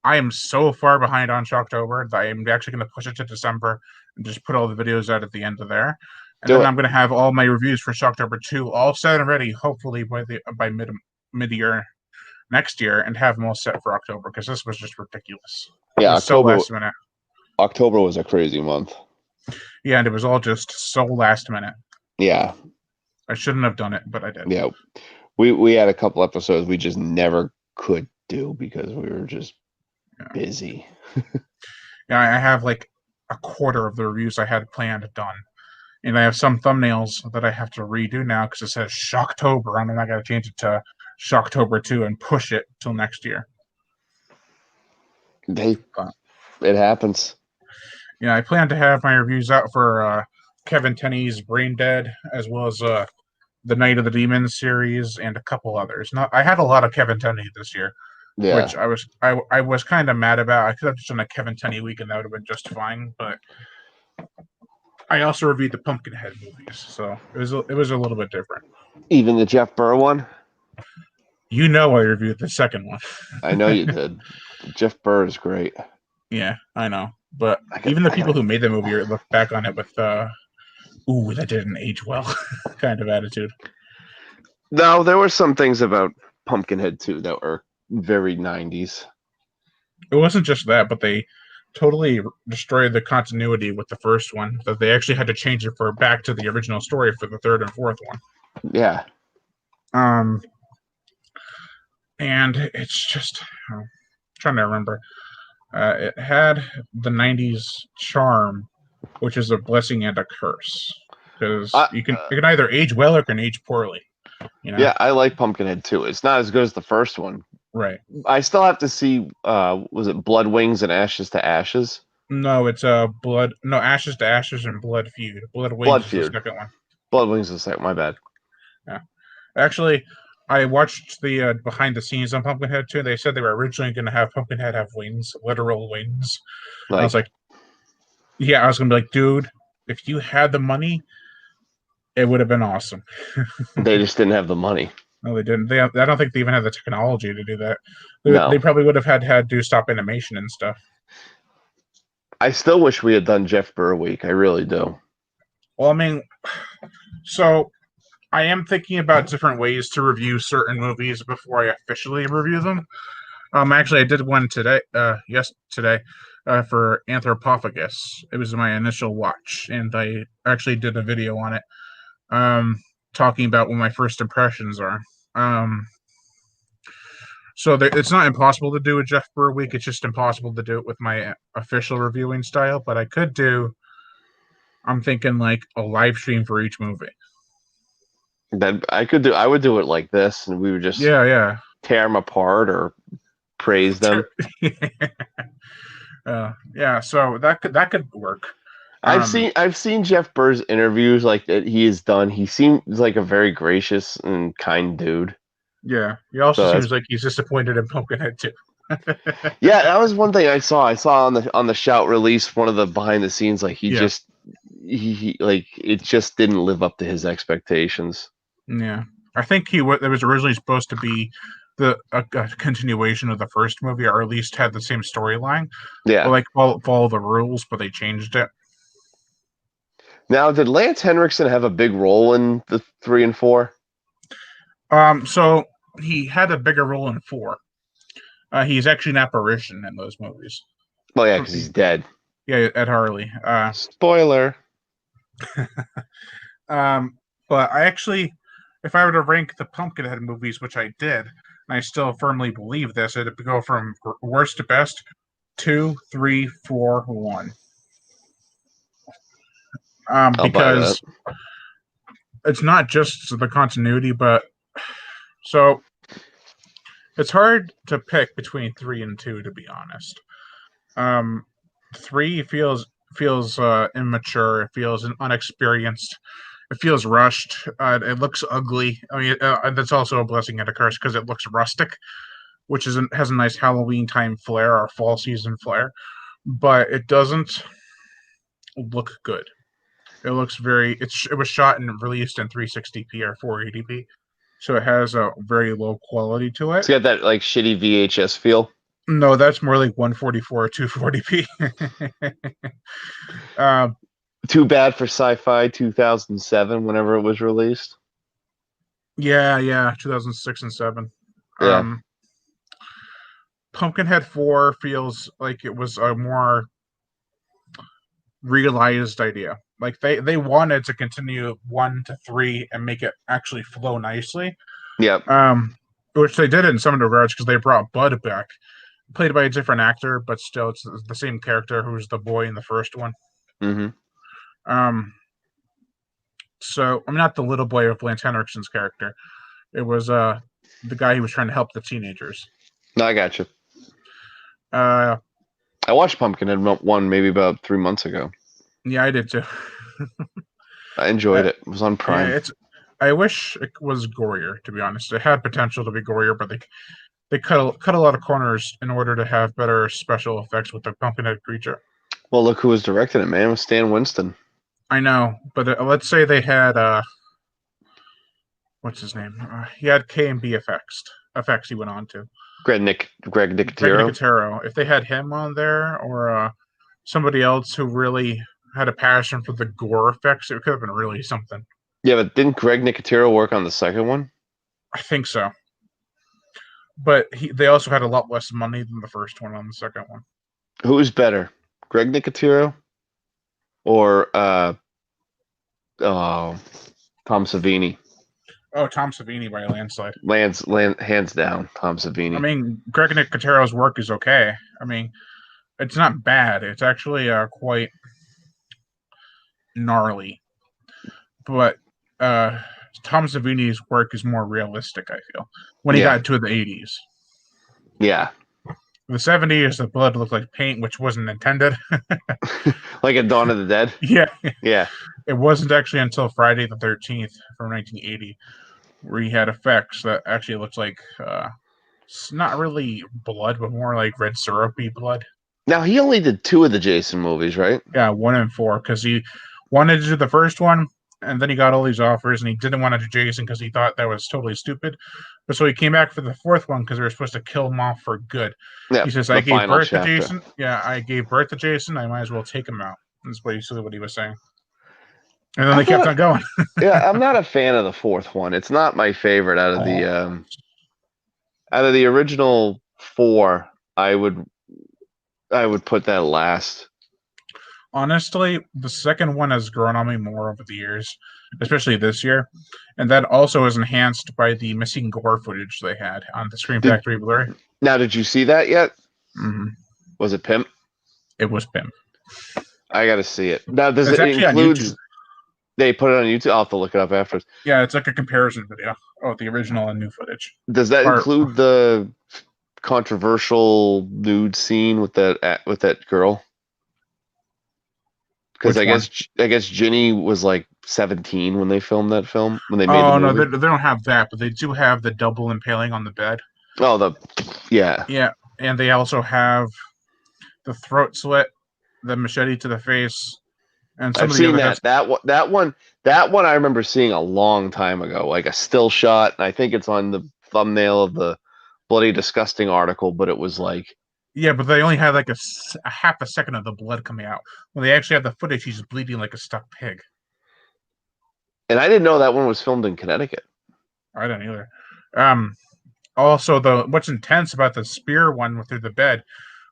I am so far behind on Shocktober that I am actually going to push it to December and just put all the videos out at the end of there. And then I'm going to have all my reviews for Shocktober 2 all set and ready, hopefully by mid-year next year, and have them all set for October, because this was just ridiculous. Yeah, October, so last minute. October was a crazy month. Yeah, and it was all just so last minute. Yeah. I shouldn't have done it, but I did. Yeah. We had a couple episodes we just never could do because we were just busy. Yeah, I have like a quarter of the reviews I had planned done. And I have some thumbnails that I have to redo now because it says Shocktober, and then I got to change it to Shocktober 2 and push it till next year. It happens. Yeah, I plan to have my reviews out for Kevin Tenney's Brain Dead, as well as the Night of the Demons series, and a couple others. I had a lot of Kevin Tenney this year, which I was kind of mad about. I could have just done a Kevin Tenney week, and that would have been just fine. But I also reviewed the Pumpkinhead movies, so it was a little bit different. Even the Jeff Burr one? You know, I reviewed the second one. I know you did. Jeff Burr is great. Yeah, I know. But even the people who made the movie look back on it with ooh, that didn't age well kind of attitude. No, there were some things about Pumpkinhead too that were very 90s. It wasn't just that, but they totally destroyed the continuity with the first one, that they actually had to change it back to the original story for the third and fourth one. Yeah. And it's just, I'm trying to remember. It had the 90s charm, which is a blessing and a curse, because you can either age well or can age poorly. You know? Yeah, I like Pumpkinhead too. It's not as good as the first one. Right. I still have to see. Was it Blood Wings and Ashes to Ashes? No, it's Ashes to Ashes and Blood Feud. Blood Wings is the second one. Blood Wings is the second. My bad. Yeah, actually, I watched the behind the scenes on Pumpkinhead too. They said they were originally going to have Pumpkinhead have wings, literal wings. I was like, yeah, I was going to be like, dude, if you had the money, it would have been awesome. They just didn't have the money. No, they didn't. I don't think they even had the technology to do that. They probably would have had to do stop animation and stuff. I still wish we had done Jeff Burr week. I really do. Well, I mean, so I am thinking about different ways to review certain movies before I officially review them. Actually, I did one today. Today, for Anthropophagus. It was my initial watch, and I actually did a video on it, talking about what my first impressions are. So it's not impossible to do a Jeff Burr week. It's just impossible to do it with my official reviewing style. But I could do. I'm thinking like a live stream for each movie. That I would do it like this, and we would just Yeah. tear them apart or praise them. Yeah. So that could work. I've seen Jeff Burr's interviews like that he has done. He seems like a very gracious and kind dude. Yeah, he also seems like he's disappointed in Pumpkinhead too. Yeah, that was one thing I saw. I saw on the Shout release one of the behind the scenes. Like he like it just didn't live up to his expectations. Yeah, I think it was originally supposed to be a continuation of the first movie, or at least had the same storyline. Yeah, but like follow the rules, but they changed it. Now, did Lance Henriksen have a big role in the 3 and 4? So he had a bigger role in 4. He's actually an apparition in those movies. Well, yeah, because he's dead. Yeah, Ed Harley. Spoiler. But I actually, if I were to rank the Pumpkinhead movies, which I did, and I still firmly believe this, it'd go from worst to best, 2, 3, 4, 1. Because it's not just the continuity, but so it's hard to pick between 3 and 2, to be honest. 3 feels immature. It feels unexperienced. It feels rushed. It looks ugly. I mean, that's also a blessing and a curse because it looks rustic, which has a nice Halloween time flair or fall season flair, but it doesn't look good. It looks it was shot and released in 360p or 480p, so it has a very low quality to it. It's got that like shitty VHS feel. No, that's more like 144 or 240p. Too bad for Sci-Fi 2007, whenever it was released. Yeah, 2006 and 7. Yeah. Pumpkinhead 4 feels like it was a more realized idea. Like they wanted to continue 1 to 3 and make it actually flow nicely. Yeah. Which they did in some regards because they brought Bud back, played by a different actor, but still it's the same character who's the boy in the first one. Mm-hmm. So I'm not the little boy of Lance Henriksen's character. It was the guy who was trying to help the teenagers. No, I got you. I watched Pumpkinhead 1 maybe about 3 months ago. Yeah, I did too. I enjoyed it. It was on Prime. Yeah, I wish it was gorier, to be honest. It had potential to be gorier, but they cut a lot of corners in order to have better special effects with the Pumpkinhead creature. Well, look who was directing it, man. It was Stan Winston. I know, but let's say they had what's his name? He had K&B effects he went on to. Greg Nicotero. Greg Nicotero. If they had him on there, or somebody else who really had a passion for the gore effects, it could have been really something. Yeah, but didn't Greg Nicotero work on the second one? I think so. But they also had a lot less money than the first one on the second one. Who was better, Greg Nicotero or Tom Savini? Oh, Tom Savini by a landslide. Hands down, Tom Savini. I mean, Greg Nicotero's work is okay. I mean, it's not bad. It's actually quite gnarly. But Tom Savini's work is more realistic, I feel, when he got to the 80s. Yeah. In the 70s, the blood looked like paint, which wasn't intended. Like a Dawn of the Dead? Yeah. Yeah. It wasn't actually until Friday the 13th from 1980 where he had effects that actually looked like it's not really blood, but more like red syrupy blood. Now, he only did 2 of the Jason movies, right? Yeah, 1 and 4, because he wanted to do the first one, and then he got all these offers, and he didn't want to do Jason because he thought that was totally stupid. But so he came back for the fourth one because they were supposed to kill him off for good. Yeah, He says, "I the gave final birth to chapter. Jason. Yeah, I gave birth to Jason. I might as well take him out." That's basically what he was saying. And then they kept on going. Yeah, I'm not a fan of the fourth one. It's not my favorite out of the original four. I would put that last. Honestly, the second one has grown on me more over the years, especially this year. And that also is enhanced by the missing gore footage they had on the Screen Factory Blu-ray. Now, did you see that yet? Mm-hmm. Was it Pimp? It was Pimp. I got to see it. Now, does It's it actually include? on YouTube. They put it on YouTube. I'll have to look it up afterwards. Yeah, it's like a comparison video of the original and new footage. Does that include the controversial nude scene with that girl? Because I guess Ginny was like 17 when they filmed that film. When they made the movie. No, they don't have that, but they do have the double impaling on the bed. Oh, yeah, and they also have the throat slit, the machete to the face, and I've seen that. That one I remember seeing a long time ago, like a still shot. And I think it's on the thumbnail of the Bloody Disgusting article, but it was like. Yeah, but they only had like a half a second of the blood coming out. When they actually have the footage, he's bleeding like a stuck pig. And I didn't know that one was filmed in Connecticut. I don't either. Also, what's intense about the spear one through the bed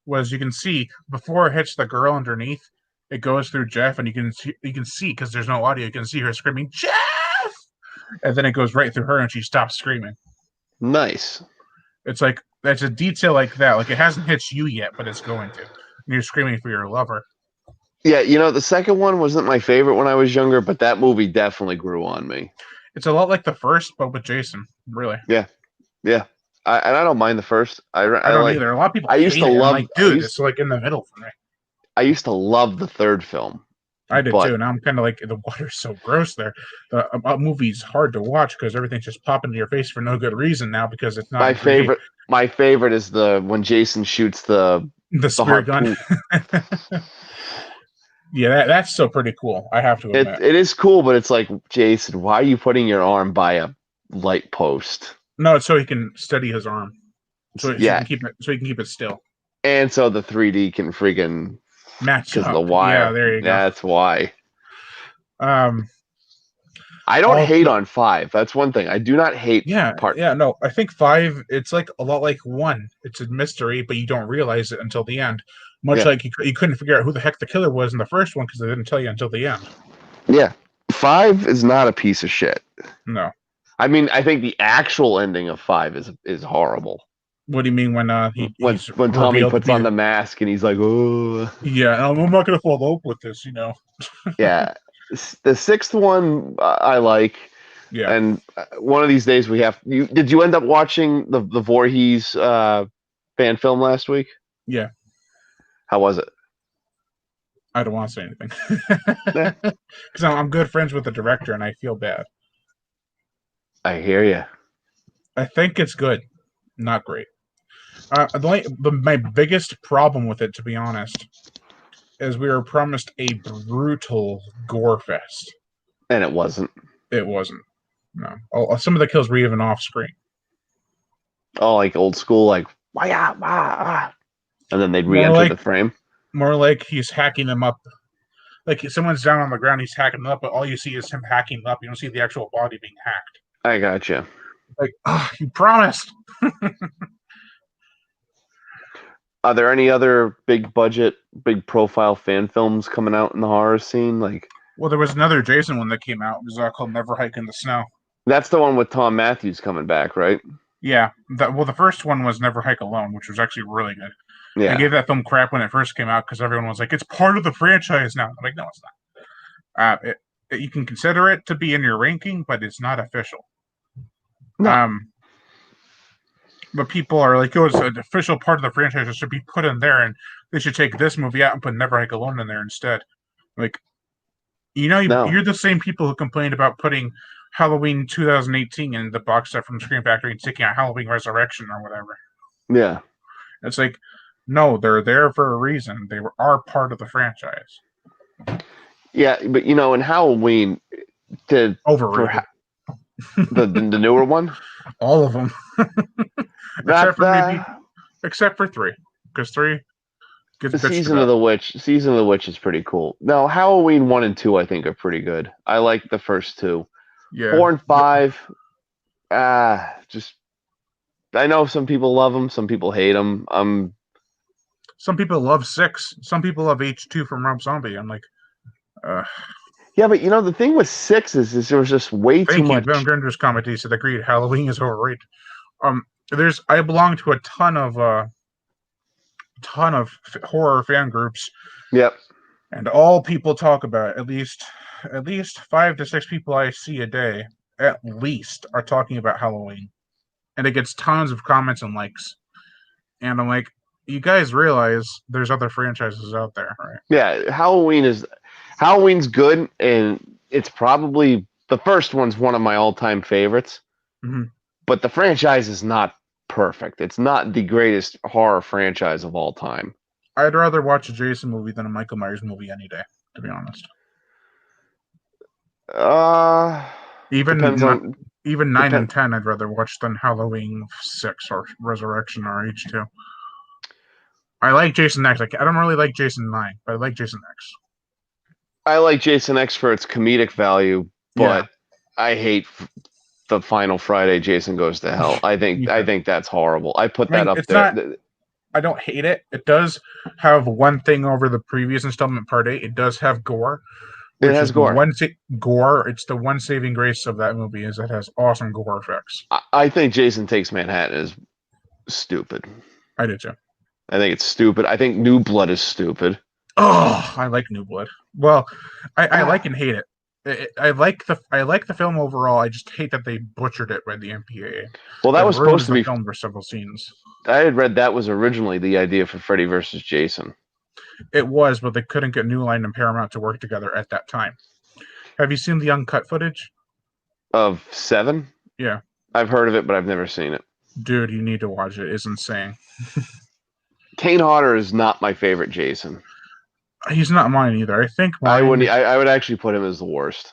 was you can see before it hits the girl underneath, it goes through Jeff, and you can see because there's no audio, you can see her screaming Jeff, and then it goes right through her, and she stops screaming. Nice. It's like that's a detail like that. Like it hasn't hit you yet, but it's going to. And you're screaming for your lover. Yeah, the second one wasn't my favorite when I was younger, but that movie definitely grew on me. It's a lot like the first, but with Jason, really. Yeah. I don't mind the first. I don't either. A lot of people. I used to love. Like, dude, it's like in the middle for me. I used to love the third film. I did too. Now I'm kind of like the water's so gross there. The movie's hard to watch because everything's just popping in your face for no good reason now because it's not. My favorite is when Jason shoots the spear gun. Yeah, that's still pretty cool. I have to admit. It is cool, but it's like, Jason, why are you putting your arm by a light post? No, it's so he can steady his arm. So he can keep it still. And so the 3D can freaking match up. The wire. Yeah, there you go. That's why. I don't hate on 5. That's one thing. I do not hate no. I think 5, it's like a lot like 1. It's a mystery, but you don't realize it until the end. Much like you couldn't figure out who the heck the killer was in the first one because they didn't tell you until the end. Yeah. 5 is not a piece of shit. No. I mean, I think the actual ending of 5 is horrible. What do you mean when when Tommy puts on the mask and he's like, oh. Yeah, I'm not going to follow up with this, Yeah. The 6th one I like. Yeah. And one of these days we have. Did you end up watching the Voorhees fan film last week? Yeah. How was it? I don't want to say anything because I'm good friends with the director and I feel bad. I hear you. I think it's good, not great. My biggest problem with it, to be honest, is we were promised a brutal gore fest, and it wasn't. It wasn't. No, some of the kills were even off screen. Oh, like old school, like wah, and then they'd re-enter the frame. More like he's hacking them up. Like someone's down on the ground, he's hacking them up, but all you see is him hacking them up. You don't see the actual body being hacked. I gotcha. Like, you promised. Are there any other big budget, big profile fan films coming out in the horror scene? Well, there was another Jason one that came out. It was called Never Hike in the Snow. That's the one with Tom Matthews coming back, right? Yeah. The first one was Never Hike Alone, which was actually really good. Yeah. I gave that film crap when it first came out because everyone was like, it's part of the franchise now. I'm like, no, it's not. You can consider it to be in your ranking, but it's not official. No. But people are like, it's an official part of the franchise. It should be put in there, and they should take this movie out and put Never Hike Alone in there instead. Like, you're the same people who complained about putting Halloween 2018 in the box set from Scream Factory and taking out Halloween Resurrection or whatever. Yeah. It's like, no, they're there for a reason. They are part of the franchise. Yeah, but in Halloween, to for Overrated. the newer one. All of them, except Not for maybe, except for 3, because 3 gets the bitched Season of about. the Witch. Season of the Witch is pretty cool. No, Halloween 1 and 2 I think are pretty good. I like the first 2. Yeah, 4 and 5, just I know some people love them, some people hate them. some people love 6. Some people love H2 from Rob Zombie. I'm like, Yeah, but the thing with 6 is there was just way too thank you. much. Ben Grinder's comment. He said, agreed. Halloween is overrated. I belong to a ton of horror fan groups, Yep. and all people talk about at least 5 to 6 people I see a day at least are talking about Halloween, and it gets tons of comments and likes. And I'm like, you guys realize there's other franchises out there, right? Yeah, Halloween's good, and it's probably the first one's one of my all-time favorites. Mm-hmm. But the franchise is not perfect. It's not the greatest horror franchise of all time. I'd rather watch a Jason movie than a Michael Myers movie any day, to be honest. Even Depends on even 9 depend. and 10, I'd rather watch than Halloween 6 or Resurrection or H2. I like Jason X. I don't really like Jason 9, but I like Jason X. I like Jason X for its comedic value, but Yeah. I hate the Final Friday Jason Goes to Hell. I think that's horrible. I put that up it's there. not. I don't hate it. It does have one thing over the previous installment, Part 8. It does have gore. It has gore. Gore. It's the one saving grace of that movie is it has awesome gore effects. I think Jason Takes Manhattan is stupid. I do too. I think it's stupid. I think New Blood is stupid. Oh, I like New Blood. Well, I like and hate it. I like the film overall. I just hate that they butchered it by the MPAA. Well, that was supposed to be filmed for several scenes. I had read that was originally the idea for Freddy versus Jason. It was, but they couldn't get New Line and Paramount to work together at that time. Have you seen the uncut footage of 7? Yeah, I've heard of it, but I've never seen it. Dude, you need to watch it. It's insane. Kane Hodder is not my favorite Jason. He's not mine either. I think I would actually put him as the worst.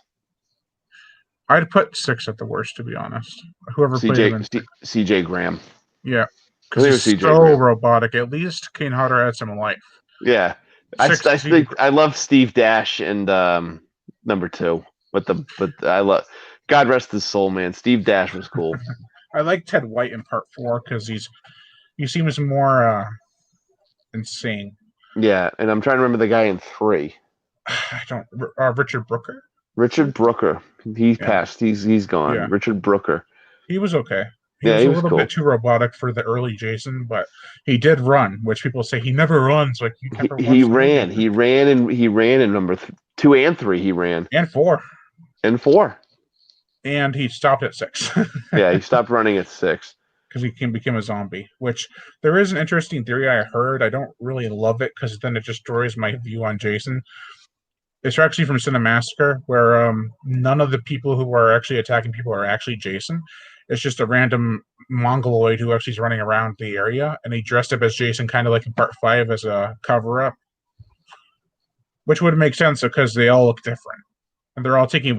I'd put 6 at the worst, to be honest. Whoever played him in CJ Graham. Yeah, because he's so robotic. At least Kane Hodder had some life. Yeah, I love Steve Dash and number 2. But I love God rest his soul, man. Steve Dash was cool. I like Ted White in Part 4 because he seems more insane. Yeah, and I'm trying to remember the guy in 3. I don't. Richard Brooker. Richard Brooker. He passed. He's gone. Yeah. Richard Brooker. He was okay. He was a little bit too robotic for the early Jason, but he did run, which people say he never runs. Like he ran. He ran in number 2 and 3. He ran and 4. And 4. And he stopped at 6. Yeah, he stopped running at 6 because he became a zombie. Which there is an interesting theory I heard. I don't really love it because then it destroys my view on Jason. It's actually from Cinemassacre, where none of the people who are actually attacking people are actually Jason. It's just a random mongoloid who actually is running around the area, and he dressed up as Jason, kind of like in Part 5 as a cover-up, which would make sense because they all look different, and they're all taking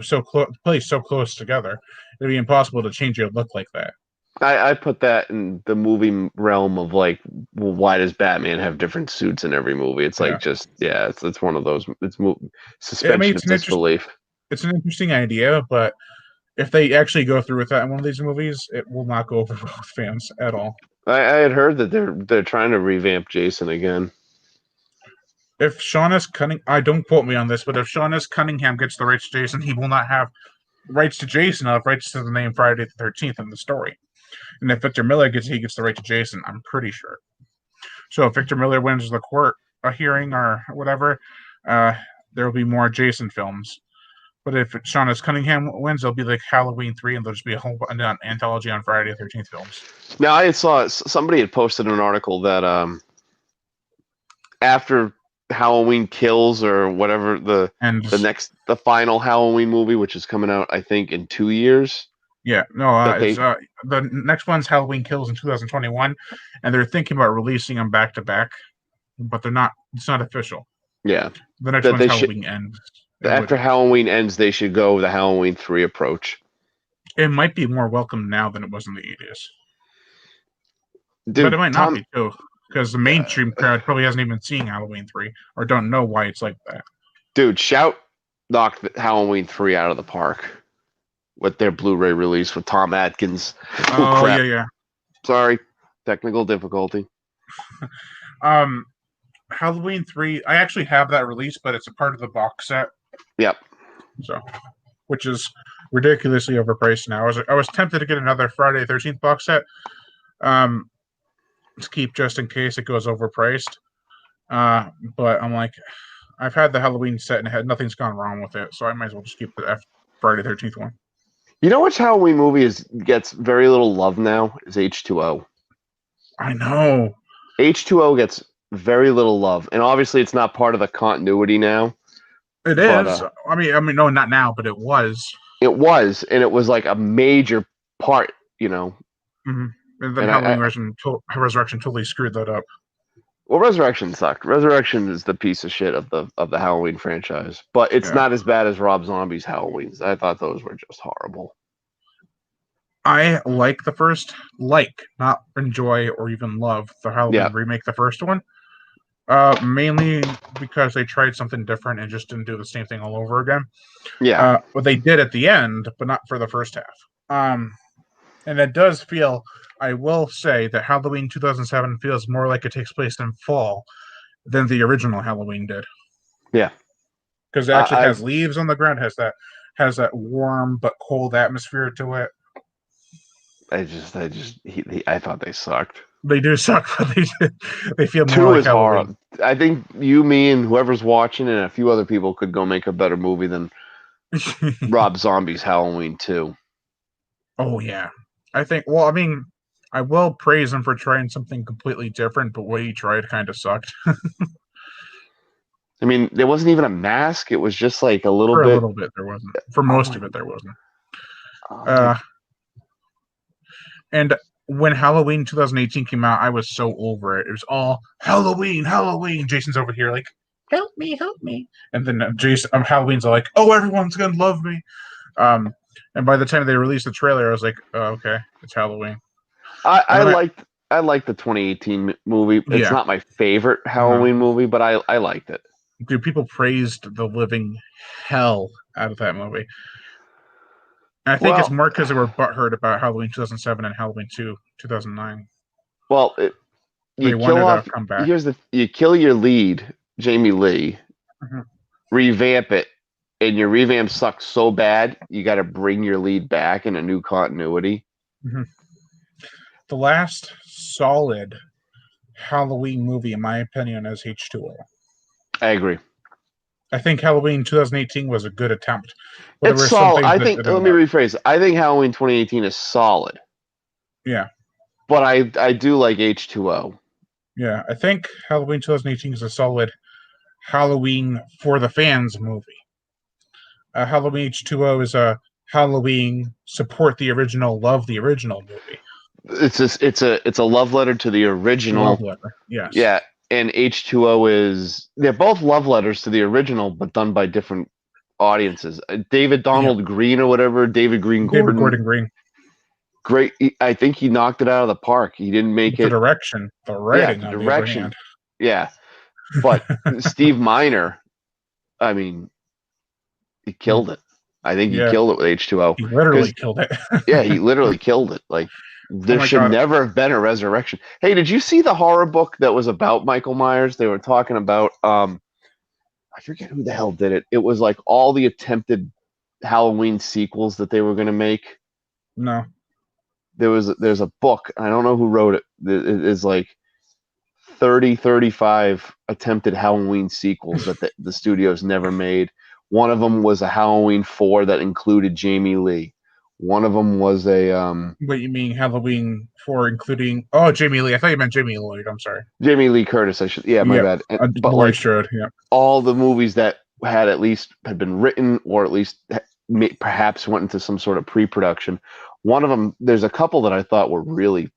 place so close together. It'd be impossible to change your look like that. I put that in the movie realm of like, well, why does Batman have different suits in every movie? It's like it's one of those. It's suspension of disbelief. It's an interesting idea, but if they actually go through with that in one of these movies, it will not go over well with fans at all. I had heard that they're trying to revamp Jason again. If Sean S. Cunningham, don't quote me on this, but if Sean S. Cunningham gets the rights to Jason, he will not have rights to Jason. He'll have rights to the name Friday the 13th in the story. And if Victor Miller gets the right to Jason, I'm pretty sure. So if Victor Miller wins the court hearing or whatever, there will be more Jason films. But if Sean S. Cunningham wins, it'll be like Halloween 3, and there'll just be a whole anthology on Friday the 13th films. Now, I saw somebody had posted an article that after Halloween Kills or whatever the final Halloween movie, which is coming out, I think, in 2 years. Yeah, no, the next one's Halloween Kills in 2021, and they're thinking about releasing them back to back, but they're not. It's not official. Yeah, the next one's Halloween Ends. after Halloween ends, they should go the Halloween 3 approach. It might be more welcome now than it was in the 80s. Dude, but it might not be, too. Because the mainstream crowd probably hasn't even seen Halloween 3 or don't know why it's like that. Dude, Shout knocked Halloween 3 out of the park with their Blu-ray release with Tom Atkins. Oh, crap. Yeah. Sorry. Technical difficulty. Halloween 3, I actually have that release, but it's a part of the box set. Yep. So, which is ridiculously overpriced now. I was tempted to get another Friday the 13th box set. To keep just in case it goes overpriced. But I'm like, I've had the Halloween set and nothing's gone wrong with it, so I might as well just keep the Friday the 13th one. You know which Halloween movie gets very little love now? Is H2O. I know. H2O gets very little love, and obviously it's not part of the continuity now. It is. I mean, no, not now, but it was. It was, and it was like a major part, you know. Mm-hmm. And then Halloween Resurrection totally screwed that up. Well, Resurrection sucked. Resurrection is the piece of shit of the Halloween franchise, but it's not as bad as Rob Zombie's Halloweens. I thought those were just horrible. I like the first, not enjoy or even love the Halloween remake, the first one. Mainly because they tried something different and just didn't do the same thing all over again. Yeah. But they did at the end, but not for the first half. And it does feel, I will say that Halloween 2007 feels more like it takes place in fall than the original Halloween did. Yeah. Because it actually has leaves on the ground, has that warm but cold atmosphere to it. I thought they sucked. They do suck, but they feel more 2 like is Halloween. horrible. I think you, me, and whoever's watching, and a few other people could go make a better movie than Rob Zombie's Halloween 2. Oh, yeah. I will praise him for trying something completely different, but what he tried kind of sucked. I mean, there wasn't even a mask. It was just like a little bit. For a little bit, there wasn't. For most of it, there wasn't. And when Halloween 2018 came out, I was so over it. It was all Halloween, Halloween. Jason's over here like, help me. And then Halloween's like, oh, everyone's going to love me. And by the time they released the trailer, I was like, oh, okay, it's Halloween. I liked the 2018 movie. It's not my favorite Halloween movie, but I liked it. Dude, people praised the living hell out of that movie. And I think it's more because they were butthurt about Halloween 2007 and Halloween 2009. Well, you kill your lead, Jamie Lee, revamp it, and your revamp sucks so bad, you got to bring your lead back in a new continuity. Mm-hmm. The last solid Halloween movie, in my opinion, is H2O. I agree. I think Halloween 2018 was a good attempt. It's solid. Let me rephrase. I think Halloween 2018 is solid. Yeah. But I do like H2O. Yeah, I think Halloween 2018 is a solid Halloween for the fans movie. Halloween H2O is a Halloween support the original, love the original movie. It's a love letter to the original. Love letter. Yes. Yeah. And H2O they're both love letters to the original, but done by different audiences. David Donald Green or whatever, David Gordon Green. Great. I think he knocked it out of the park. He didn't make the direction, the writing, the direction. Yeah. But Steve Miner, I mean, he killed it. I think he killed it with H2O. He literally killed it. Yeah, he literally killed it. Like, there should never have been a resurrection. Hey, did you see the horror book that was about Michael Myers? They were talking about, I forget who the hell did it. It was like all the attempted Halloween sequels that they were going to make. No. There's a book. I don't know who wrote it. It is like 35 attempted Halloween sequels that the studios never made. One of them was a Halloween 4 that included Jamie Lee. One of them was a What you mean Halloween 4 including Jamie Lee? I thought you meant Jamie Lloyd. I'm sorry. Jamie Lee Curtis. My bad. But like all the movies that had been written or at least perhaps went into some sort of pre-production. One of them, there's a couple that I thought were really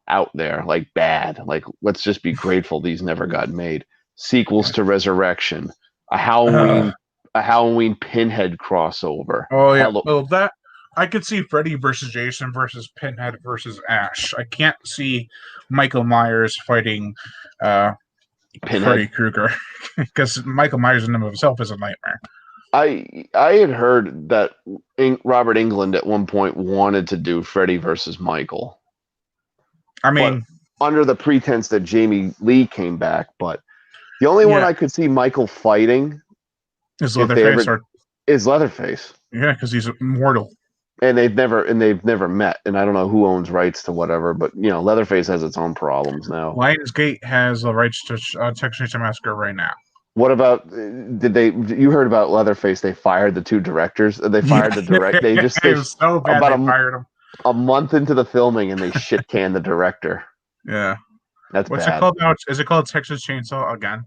out there, like bad. Like, let's just be grateful these never got made. Sequels to Resurrection. a Halloween Pinhead crossover. Oh yeah, Hello, well that I could see Freddy versus Jason versus Pinhead versus Ash. I can't see Michael Myers fighting Freddy Pinhead. Krueger because Michael Myers in and of himself is a nightmare. I had heard that Robert Englund at one point wanted to do Freddy versus Michael, I but mean, under the pretense that Jamie Lee came back. But the only one yeah, I could see Michael fighting is if they Leatherface ever or is Leatherface, yeah, because he's immortal. and they've never met, and I don't know who owns rights to whatever. But Leatherface has its own problems now. Lionsgate has the rights to Texas Chainsaw Massacre right now. What about you heard about Leatherface? They fired the two directors. They fired the direct. They It was so bad about they fired him. a month into the filming and they shit canned the director. Yeah. That's What's bad. it called now? Is it called Texas Chainsaw again?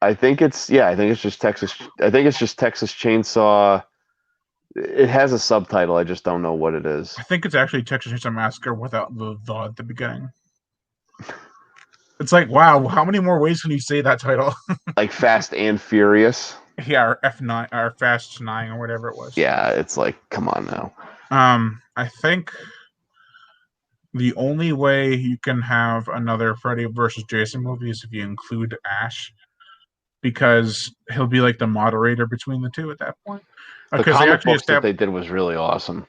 I think it's just Texas. I think it's just Texas Chainsaw. It has a subtitle. I just don't know what it is. I think it's actually Texas Chainsaw Massacre without the at the beginning. It's like, wow, how many more ways can you say that title? Like Fast and Furious. Yeah, or F9 or Fast 9 or whatever it was. Yeah, it's like, come on now. I think the only way you can have another Freddy versus Jason movie is if you include Ash, because he'll be like the moderator between the two at that point. The Because comic books that they did was really awesome.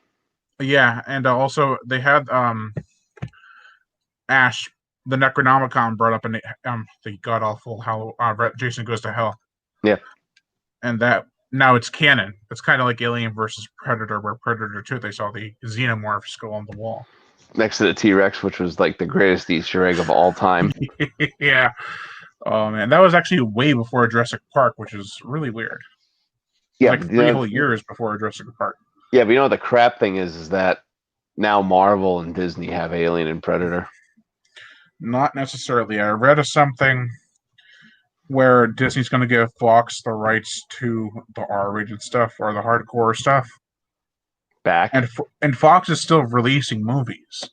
Yeah, and also they had Ash, the Necronomicon brought up in the god awful Jason Goes to Hell. Yeah, and that now it's canon. It's kind of like Alien versus Predator, where Predator 2 they saw the xenomorph skull on the wall next to the T-Rex, which was like the greatest Easter egg of all time. Yeah. Oh man, that was actually way before Jurassic Park, which is really weird. Yeah, like 3 whole years before Jurassic Park. Yeah, but the crap thing is that now Marvel and Disney have Alien and Predator. Not necessarily. I read of something where Disney's going to give Fox the rights to the R-rated stuff or the hardcore stuff back, and Fox is still releasing movies.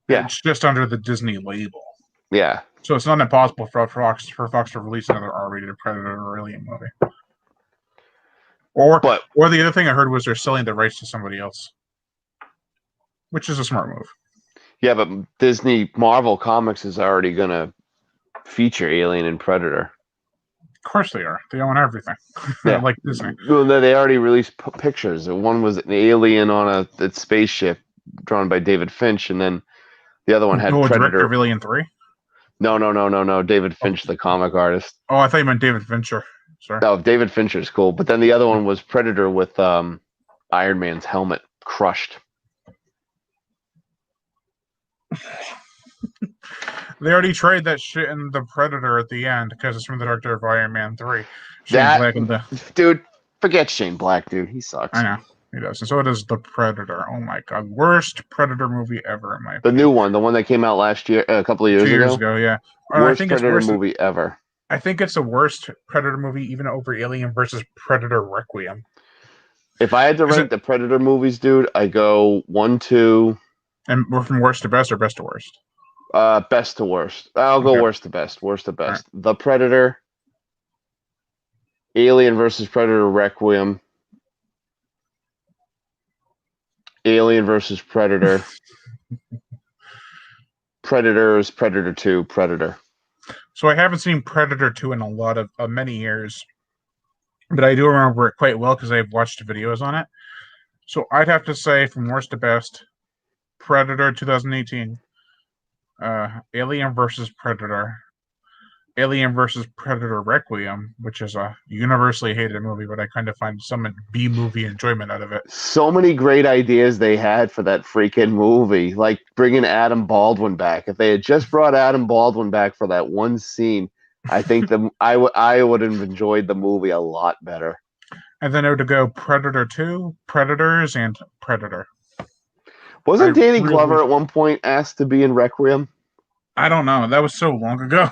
Yeah, it's just under the Disney label. Yeah, so it's not impossible for Fox to release another R-rated Predator or Alien movie. Or the other thing I heard was they're selling the rights to somebody else, which is a smart move. Yeah, but Marvel Comics is already going to feature Alien and Predator. Of course they are. They own everything. Yeah. Like Disney. Well, they already released pictures. One was an alien on a spaceship drawn by David Finch, and then the other one had Predator. Director of Alien 3? No. David Finch, the comic artist. Oh, I thought you meant David Fincher. Sorry. No, David Fincher's cool. But then the other one was Predator with Iron Man's helmet crushed. They already tried that shit in the Predator at the end because it's from the director of Iron Man 3. Dude, forget Shane Black, dude. He sucks. I know. He does. And so does the Predator. Oh my god. Worst Predator movie ever, in my opinion. The new one, the one that came out last year, a couple of years ago. 2 years ago, yeah. Worst Predator movie ever. I think it's the worst Predator movie, even over Alien versus Predator Requiem. If I had to rank the Predator movies, dude, I go 1, 2. And we're from worst to best or best to worst? Best to worst. I'll go worst to best. Worst to best. Right. The Predator, Alien versus Predator Requiem, Alien versus Predator, Predators, Predator 2, Predator. So I haven't seen Predator 2 in a lot of many years, but I do remember it quite well because I've watched videos on it. So I'd have to say, from worst to best, Predator 2018, Alien versus Predator, Alien versus Predator Requiem, which is a universally hated movie, but I kind of find some B-movie enjoyment out of it. So many great ideas they had for that freaking movie, like bringing Adam Baldwin back. If they had just brought Adam Baldwin back for that one scene, I think I would have enjoyed the movie a lot better. And then it would go Predator 2, Predators, and Predator. Wasn't Danny Glover at one point asked to be in Requiem? I don't know. That was so long ago.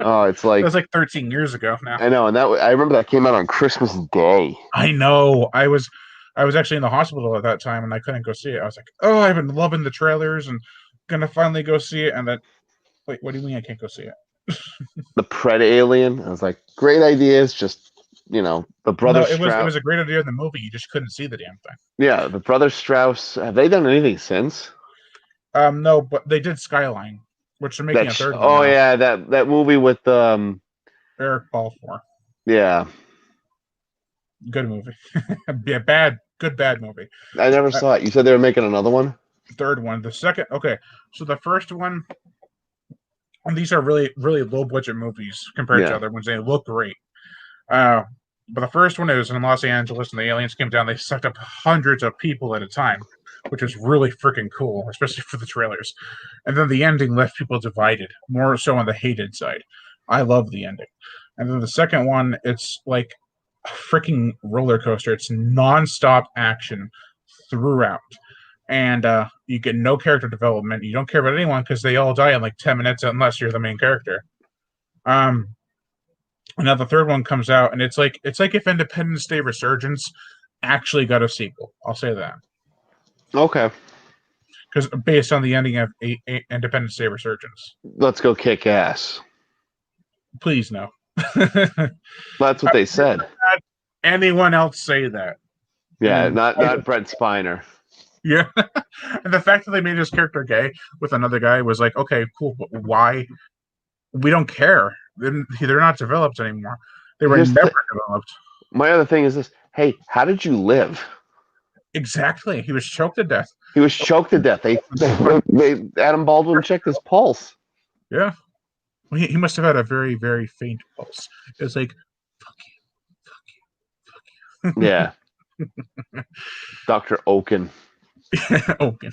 Oh, it's like... That was like 13 years ago now. I know, and I remember that came out on Christmas Day. I know. I was actually in the hospital at that time, and I couldn't go see it. I was like, oh, I've been loving the trailers, and gonna finally go see it. And then, wait, what do you mean I can't go see it? The Pred Alien. I was like, great ideas, just the No, Brothers it was Strauss. a great idea in the movie. You just couldn't see the damn thing. Yeah, the Brothers Strauss. Have they done anything since? No, but they did Skyline, which they're making a third one Oh now. yeah, that movie with Eric Balfour. yeah. Good movie. Yeah, good bad movie. I never saw it. You said they were making another one? Third one. The second, okay. So the first one, and these are really, really low budget movies compared to Yeah. other ones. They look great. But the first one is in Los Angeles, and the aliens came down. They sucked up hundreds of people at a time, which was really freaking cool, especially for the trailers. And then the ending left people divided, more so on the hated side. I love the ending. And then the second one, it's like a freaking roller coaster. It's nonstop action throughout. And you get no character development. You don't care about anyone because they all die in like 10 minutes unless you're the main character. Now the third one comes out, and it's like if Independence Day Resurgence actually got a sequel. I'll say that Okay. because based on the ending of Independence Day Resurgence. Let's go kick ass. Please no. That's what they said. Anyone else say that? Yeah, not Brent Spiner. Yeah, and the fact that they made his character gay with another guy was like, okay, cool, but why? We don't care. They're not developed anymore. They were never developed. My other thing is this. Hey, how did you live? Exactly. He was choked to death. He was choked to death. They Adam Baldwin checked his pulse. Yeah. He must have had a very, very faint pulse. It was like, fuck you, fuck you, fuck you. Yeah. Dr. Oaken. Oaken.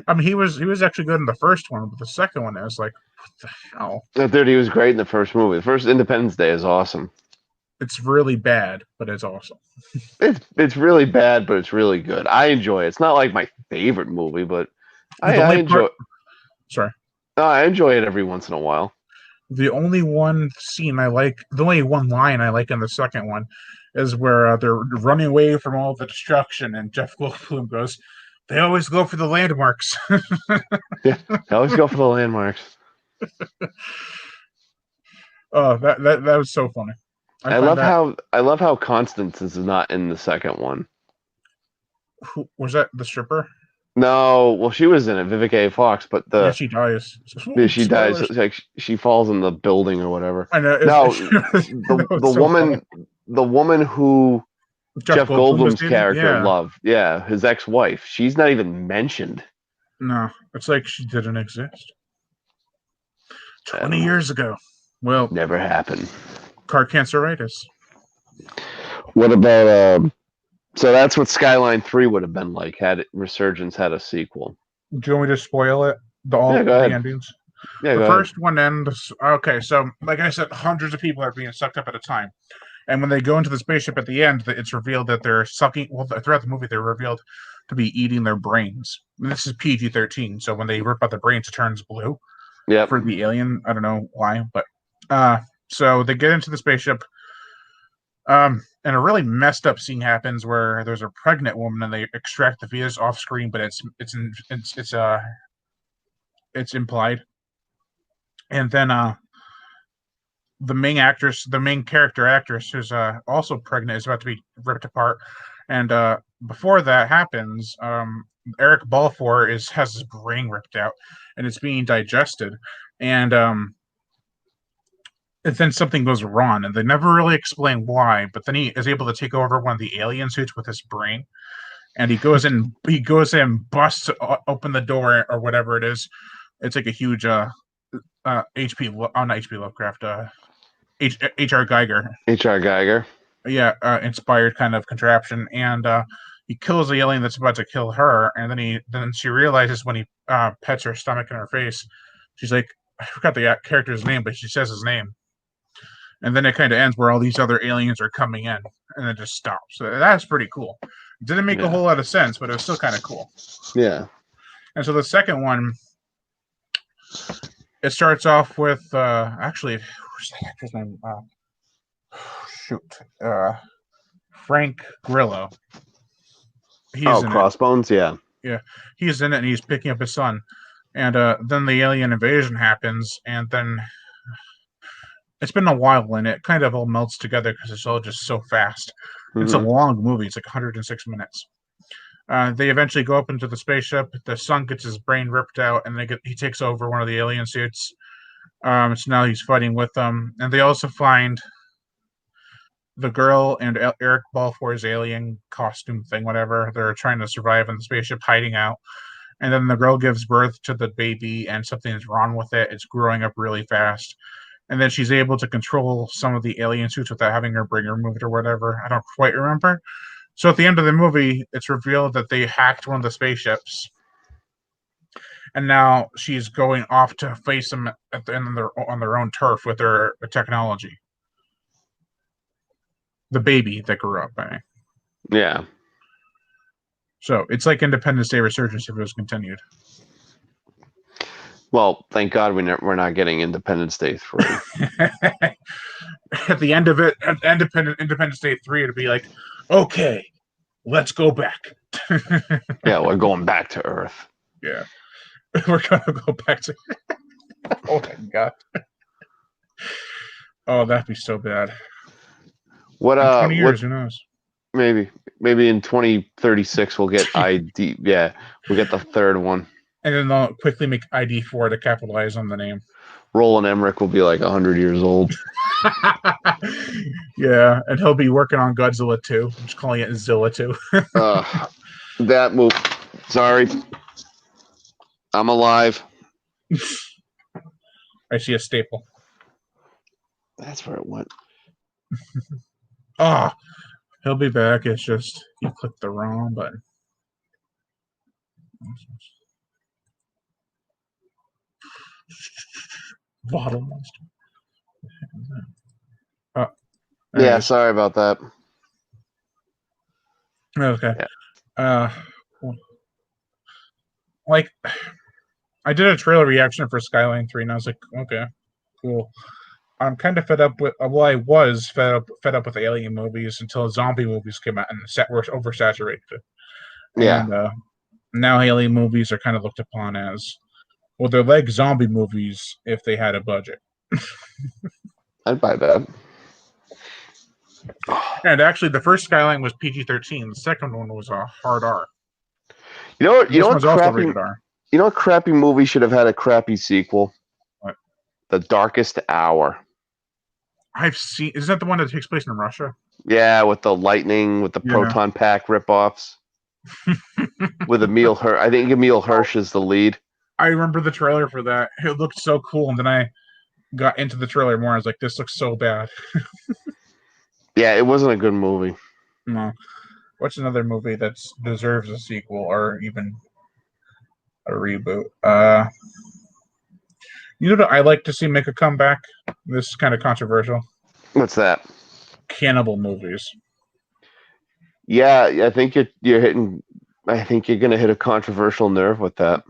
I mean, he was actually good in the first one, but the second one, I was like, what the hell? Dude, he was great in the first movie. The first Independence Day is awesome. It's really bad, but it's awesome. It's really bad, but it's really good. I enjoy it. It's not like my favorite movie, but I enjoy it. Sorry. No, I enjoy it every once in a while. The only one scene I like, the only one line I like in the second one is where they're running away from all the destruction, and Jeff Goldblum goes, "They always go for the landmarks." Yeah, they always go for the landmarks. Oh, that was so funny. I love how Constance is not in the second one. Who was that? The stripper? No, well, she was in it, Vivica A. Fox, but she dies. She dies. It's like she falls in the building or whatever. I know. The woman who Jeff Goldblum's character loved, his ex-wife. She's not even mentioned. No, it's like she didn't exist. 20 years ago. Well, never happened. Car canceritis. What about so that's what Skyline 3 would have been like had Resurgence had a sequel. Do you want me to spoil it? The endings? Yeah, the first one ends. Okay, so like I said, hundreds of people are being sucked up at a time. And when they go into the spaceship at the end, it's revealed that they're sucking. Well, throughout the movie, they're revealed to be eating their brains. And this is PG-13, so when they rip out the brains, it turns blue. Yeah. For the alien, I don't know why, but so they get into the spaceship. And a really messed up scene happens where there's a pregnant woman and they extract the fetus off screen, but it's implied. And then the main character actress, who's also pregnant, is about to be ripped apart. And before that happens, Eric Balfour has his brain ripped out, and it's being digested. And then something goes wrong, and they never really explain why. But then he is able to take over one of the alien suits with his brain, and he goes in, busts open the door or whatever it is. It's like a huge H.P. Lovecraft, H.R. Geiger. H.R. Geiger. Yeah, inspired kind of contraption, and he kills the alien that's about to kill her, and then she realizes when he pets her stomach and her face, she's like, I forgot the character's name, but she says his name. And then it kind of ends where all these other aliens are coming in, and it just stops. So that's pretty cool. It didn't make a whole lot of sense, but it was still kind of cool. Yeah. And so the second one, it starts off with actually, who's the actor's name? Frank Grillo. Crossbones, yeah. Yeah, he's in it, and he's picking up his son. And then the alien invasion happens, and then it's been a while, and it kind of all melts together because it's all just so fast. It's a Mm-hmm. long movie. It's like 106 minutes. They eventually go up into the spaceship. The son gets his brain ripped out, and he takes over one of the alien suits. So now he's fighting with them, and they also find the girl and Eric Balfour's alien costume thing, whatever. They're trying to survive in the spaceship, hiding out. And then the girl gives birth to the baby, and something is wrong with it. It's growing up really fast. And then she's able to control some of the alien suits without having her brain removed or whatever. I don't quite remember. So at the end of the movie, it's revealed that they hacked one of the spaceships, and now she's going off to face them at the end of on their own turf with their technology. The baby that grew up, I mean. Yeah. So it's like Independence Day Resurgence if it was continued. Well, thank God we're not getting Independence Day 3. At the end of it, at Independence Day 3, it'd be like, okay, let's go back. Yeah, we're going back to Earth. Yeah. We're going to go back to... Oh, my God. Oh, that'd be so bad. What, in 20 years, who knows? Maybe in 2036 we'll get ID. Yeah, we'll get the third one. And then they'll quickly make ID4 to capitalize on the name. Roland Emmerich will be like 100 years old. Yeah, and he'll be working on Godzilla 2. I'm just calling it Zilla 2. That move. Sorry. I'm alive. I see a staple. That's where it went. Ah, he'll be back. It's just you clicked the wrong button. Bottle monster. Oh, yeah, sorry about that. Okay. Yeah. Like, I did a trailer reaction for Skyline 3, and I was like, okay, cool. I'm kind of fed up with. Well, I was fed up with alien movies until zombie movies came out and were oversaturated. Yeah. And now alien movies are kind of looked upon as, well, they're like zombie movies if they had a budget. I'd buy that. And actually, the first Skyline was PG-13. The second one was a hard R. You know what? You know what? Also rated R. You know what? Crappy movie should have had a crappy sequel. What? The Darkest Hour. I've seen. Is that the one that takes place in Russia? Yeah, with the lightning, with the proton pack ripoffs. With Emil Hirsch. I think Emil Hirsch is the lead. I remember the trailer for that. It looked so cool, and then I got into the trailer more. I was like, this looks so bad. Yeah, it wasn't a good movie. No. What's another movie that deserves a sequel or even a reboot? You know what I like to see make a comeback? This is kind of controversial. What's that? Cannibal movies. Yeah, I think you're hitting. I think you're going to hit a controversial nerve with that.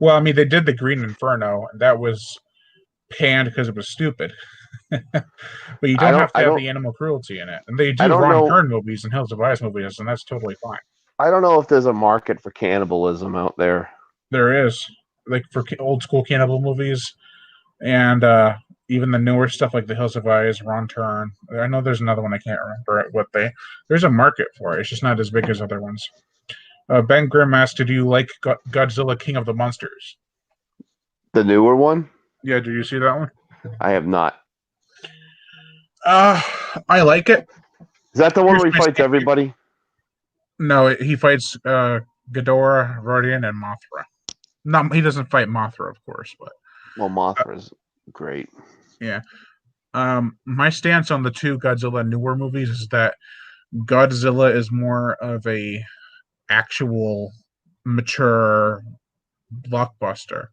Well, I mean, they did the Green Inferno, and that was panned because it was stupid. But you don't have to have the animal cruelty in it. And they do Ron Kern movies and Hills of Ice movies, and that's totally fine. I don't know if there's a market for cannibalism out there. There is. Like for old school cannibal movies, and even the newer stuff like the Hills of Ice, Ron Kern. I know there's another one I can't remember what there's a market for it. It's just not as big as other ones. Ben Grimm asked, "Do you like Godzilla King of the Monsters?" The newer one? Yeah, do you see that one? I have not. I like it. Is that the one where he fights everybody? No, he fights Ghidorah, Rodian, and Mothra. No, he doesn't fight Mothra, of course, but well, Mothra's great. Yeah. My stance on the two Godzilla newer movies is that Godzilla is more of a actual mature blockbuster,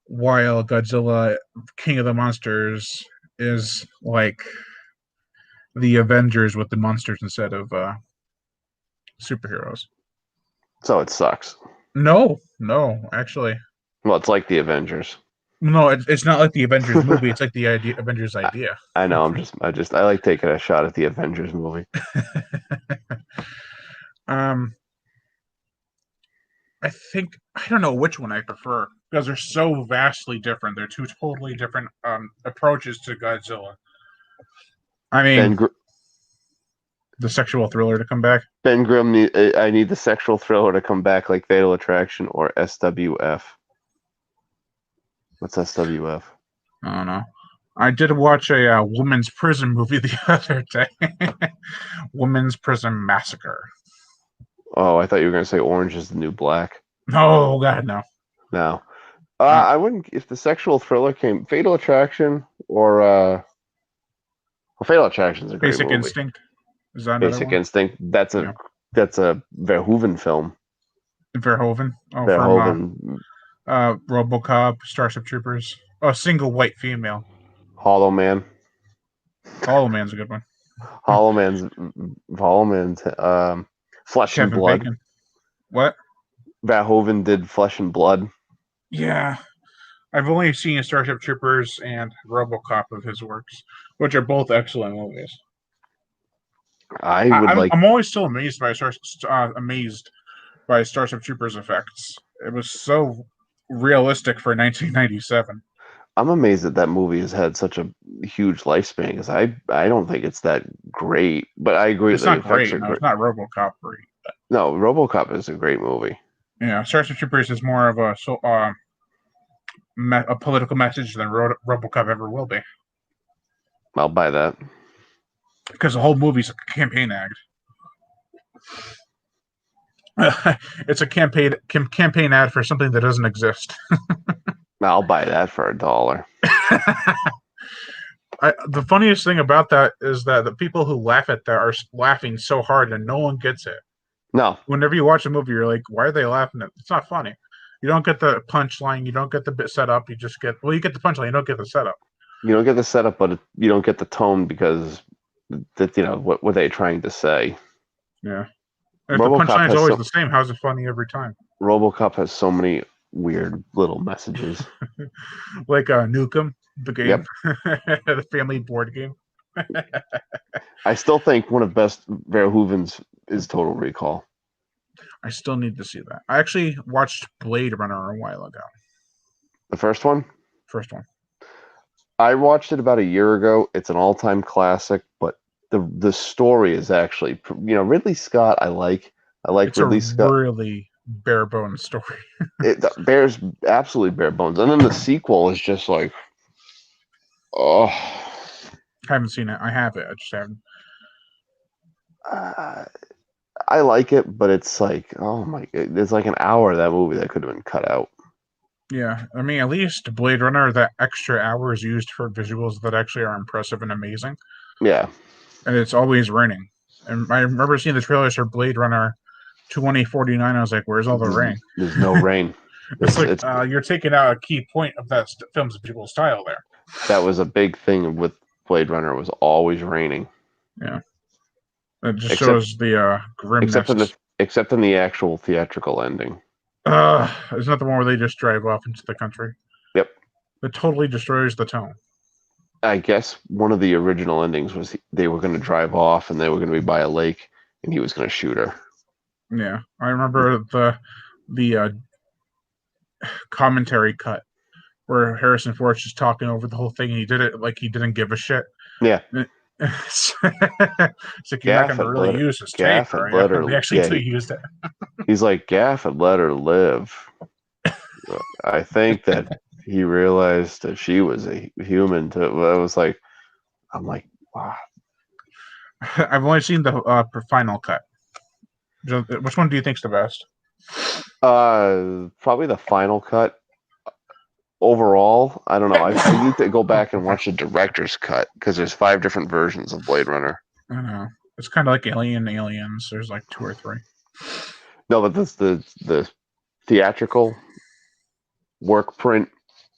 while Godzilla King of the Monsters is like the Avengers with the monsters instead of superheroes. So it sucks. No, actually. Well, it's like the Avengers. No, it's not like the Avengers movie. It's like the Avengers idea. I know. I like taking a shot at the Avengers movie. I don't know which one I prefer. because they're so vastly different. They're two totally different approaches to Godzilla. I mean, the sexual thriller to come back. Ben Grimm, I need the sexual thriller to come back like Fatal Attraction or SWF. What's SWF? I don't know. I did watch a women's prison movie the other day. Women's Prison Massacre. Oh, I thought you were going to say Orange is the New Black. No, God, no. No. I wouldn't, if the sexual thriller came, Fatal Attraction or, well, Fatal Attraction's a great Basic movie. Instinct. Is that Basic Instinct. That's a Verhoeven film. Verhoeven. Oh, Verhoeven. From RoboCop, Starship Troopers. Oh, Single White Female. Hollow Man. Hollow Man's a good one. Hollow Man's Flesh Kevin and Blood. Bacon. What? Verhoeven did Flesh and Blood. Yeah. I've only seen Starship Troopers and RoboCop of his works, which are both excellent movies. I'm always still amazed by Starship Troopers effects. It was so realistic for 1997. I'm amazed that movie has had such a huge lifespan because I don't think it's that great, but I agree. It's not great. No, it's not RoboCop great. No, RoboCop is a great movie. Yeah, Starship Troopers is more of a political message than RoboCop ever will be. I'll buy that. Because the whole movie's a campaign ad. It's a campaign ad for something that doesn't exist. I'll buy that for $1. The funniest thing about that is that the people who laugh at that are laughing so hard and no one gets it. No. Whenever you watch a movie, you're like, why are they laughing at it? It's not funny. You don't get the punchline. You don't get the bit set up. You just get, you get the punchline. You don't get the setup. You don't get the setup, but you don't get the tone because that, what were they trying to say? Yeah. If the punchline is always the same, how's it funny every time? RoboCop has so many weird little messages. Like Nukem, the game. Yep. The family board game. I still think one of the best Verhoeven's is Total Recall. I still need to see that. I actually watched Blade Runner a while ago. The first one? First one. I watched it about a year ago. It's an all-time classic, but the story is actually, Ridley Scott. I like Ridley Scott. It's a really bare bones story. It bears absolutely bare bones, and then the sequel is just like, oh. I haven't seen it. I have it. I just haven't. I like it, but it's like, oh my god, there's like an hour of that movie that could have been cut out. Yeah, I mean, at least Blade Runner, that extra hour is used for visuals that actually are impressive and amazing. Yeah. And it's always raining. And I remember seeing the trailers for Blade Runner 2049. I was like, where's all the rain? There's no rain. It's you're taking out a key point of that film's visual style there. That was a big thing with Blade Runner, was always raining. Yeah. It just shows the grimness. Except in the actual theatrical ending. Isn't that the one where they just drive off into the country? Yep. It totally destroys the tone. I guess one of the original endings was they were going to drive off and they were going to be by a lake and he was going to shoot her. Yeah. I remember the commentary cut where Harrison Ford's just talking over the whole thing and he did it like he didn't give a shit. Yeah. It's like you're not going to really use this tape, right? We actually used it. He's like, Gaff and let her live. I think that he realized that she was a human too. I'm like, wow. I've only seen the final cut. Which one do you think's the best? Probably the final cut. Overall, I don't know. I need to go back and watch the director's cut because there's 5 different versions of Blade Runner. I know. It's kind of like Aliens. There's like 2 or 3. No, but that's the theatrical work print,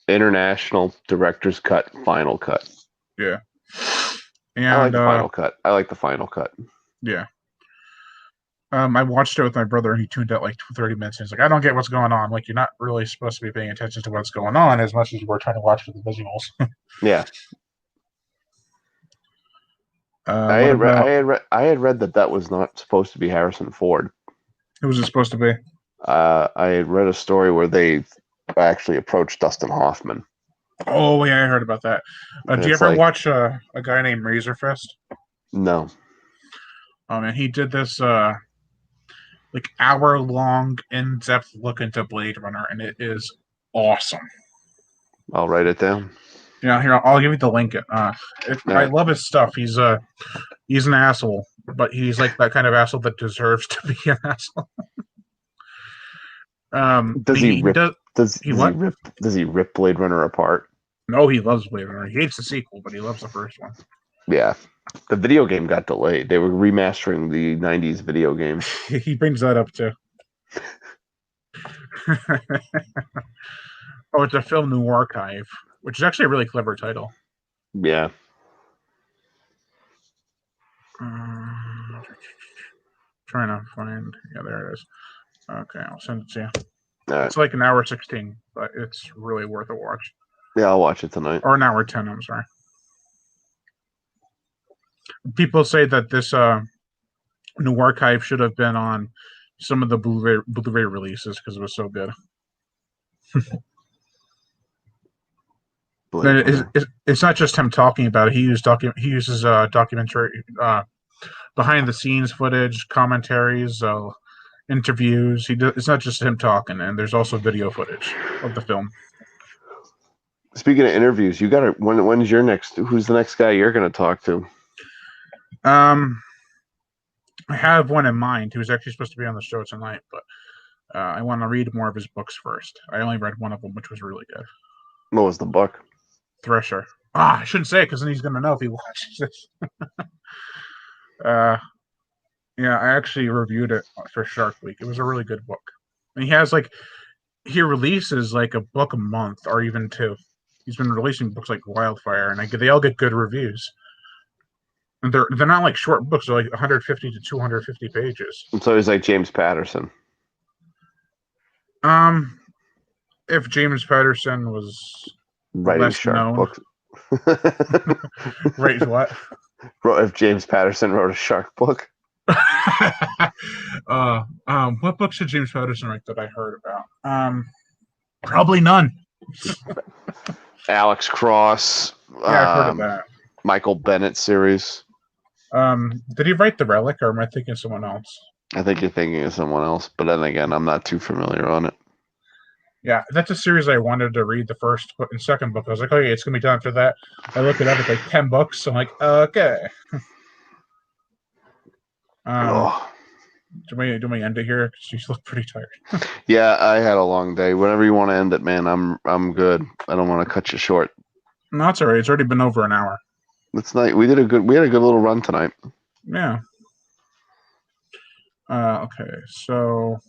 international director's cut, final cut. Yeah. And I like the final cut. I like the final cut. Yeah. I watched it with my brother and he tuned out like 30 minutes. And he's like, I don't get what's going on. Like, you're not really supposed to be paying attention to what's going on as much as we're trying to watch for the visuals. Yeah. I had read that was not supposed to be Harrison Ford. Who was it supposed to be? I had read a story where they actually approached Dustin Hoffman. Oh yeah, I heard about that. Do you ever watch a guy named Razorfist? No. Oh man, he did this like hour-long, in-depth look into Blade Runner, and it is awesome. I'll write it down. Yeah, here I'll give you the link. I right. love his stuff. He's an asshole, but he's like that kind of asshole that deserves to be an asshole. Does he rip? Does he rip Blade Runner apart? No, he loves Blade Runner. He hates the sequel, but he loves the first one. Yeah, the video game got delayed. They were remastering the '90s video game. He brings that up too. Oh, it's a film New Archive, which is actually a really clever title. Yeah. Trying to find. Yeah, there it is. Okay, I'll send it to you. Right. It's like an hour 16, but it's really worth a watch. Yeah, I'll watch it tonight. Or an hour 10, I'm sorry. People say that this New Archive should have been on some of the Blu-ray releases because it was so good. It's not just him talking about it. He uses documentary behind the scenes footage, commentaries, interviews. It's not just him talking, and there's also video footage of the film. Speaking of interviews, you got when's your next? Who's the next guy you're going to talk to? I have one in mind who's actually supposed to be on the show tonight, but I want to read more of his books first. I only read one of them, which was really good. What was the book? Thresher. I shouldn't say it because then he's going to know if he watches this. Yeah, I actually reviewed it for Shark Week. It was a really good book. And he releases like a book a month or even two. He's been releasing books like wildfire, and they all get good reviews. And they're not like short books; they're like 150 to 250 pages. And so he's like James Patterson. If James Patterson was writing shark books, right? What? If James Patterson wrote a shark book. What books did James Patterson write that I heard about? Probably none. Alex Cross. Yeah, I've heard of that. Michael Bennett series. Did he write The Relic, or am I thinking of someone else? I think you're thinking of someone else, but then again, I'm not too familiar on it. Yeah, that's a series I wanted to read. The first and second book, I was like, okay, it's gonna be time for that. I look it up; it's like 10 books. So I'm like, okay. Do we end it here? Because you look pretty tired. Yeah, I had a long day. Whenever you want to end it, man, I'm good. I don't want to cut you short. No, it's all right. It's already been over an hour. It's nice. We had a good little run tonight. Yeah. Okay, so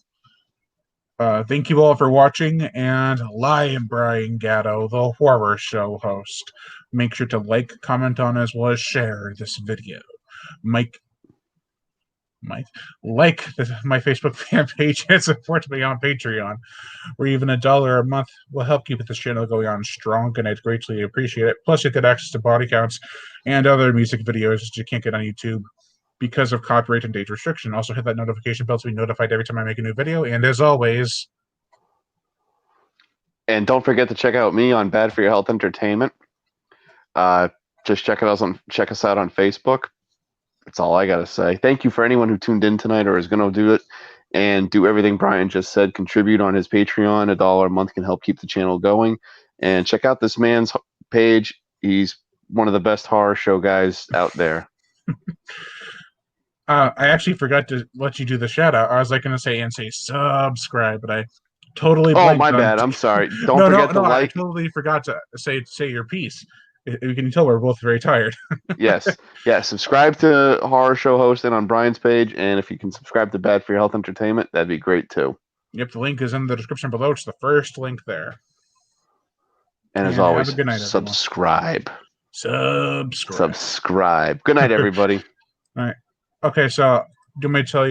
thank you all for watching, and Lion Brian Gatto, the horror show host. Make sure to like, comment on, as well as share this video. Mike, like my Facebook fan page and support me on Patreon, where even $1 a month will help keep this channel going on strong, and I'd greatly appreciate it. Plus, you get access to body counts and other music videos that you can't get on YouTube because of copyright and age restriction. Also, hit that notification bell to be notified every time I make a new video. And as always, and don't forget to check out me on Bad for Your Health Entertainment. Just check us out on Facebook. That's all I got to say. Thank you for anyone who tuned in tonight or is going to do it and do everything Brian just said. Contribute on his Patreon. $1 a month can help keep the channel going. And check out this man's page. He's one of the best horror show guys out there. I actually forgot to let you do the shout out. I was like going to say subscribe, but I totally blanked. Oh, my bad. I'm sorry. Don't forget to like. I totally forgot to say your piece. You can tell we're both very tired. Yes. Yeah. Subscribe to Horror Show Hosting on Brian's page. And if you can subscribe to Bad for Your Health Entertainment, that'd be great too. Yep. The link is in the description below. It's the first link there. And as always, have a good night, subscribe. Subscribe. Good night, everybody. All right. Okay. So do me tell you.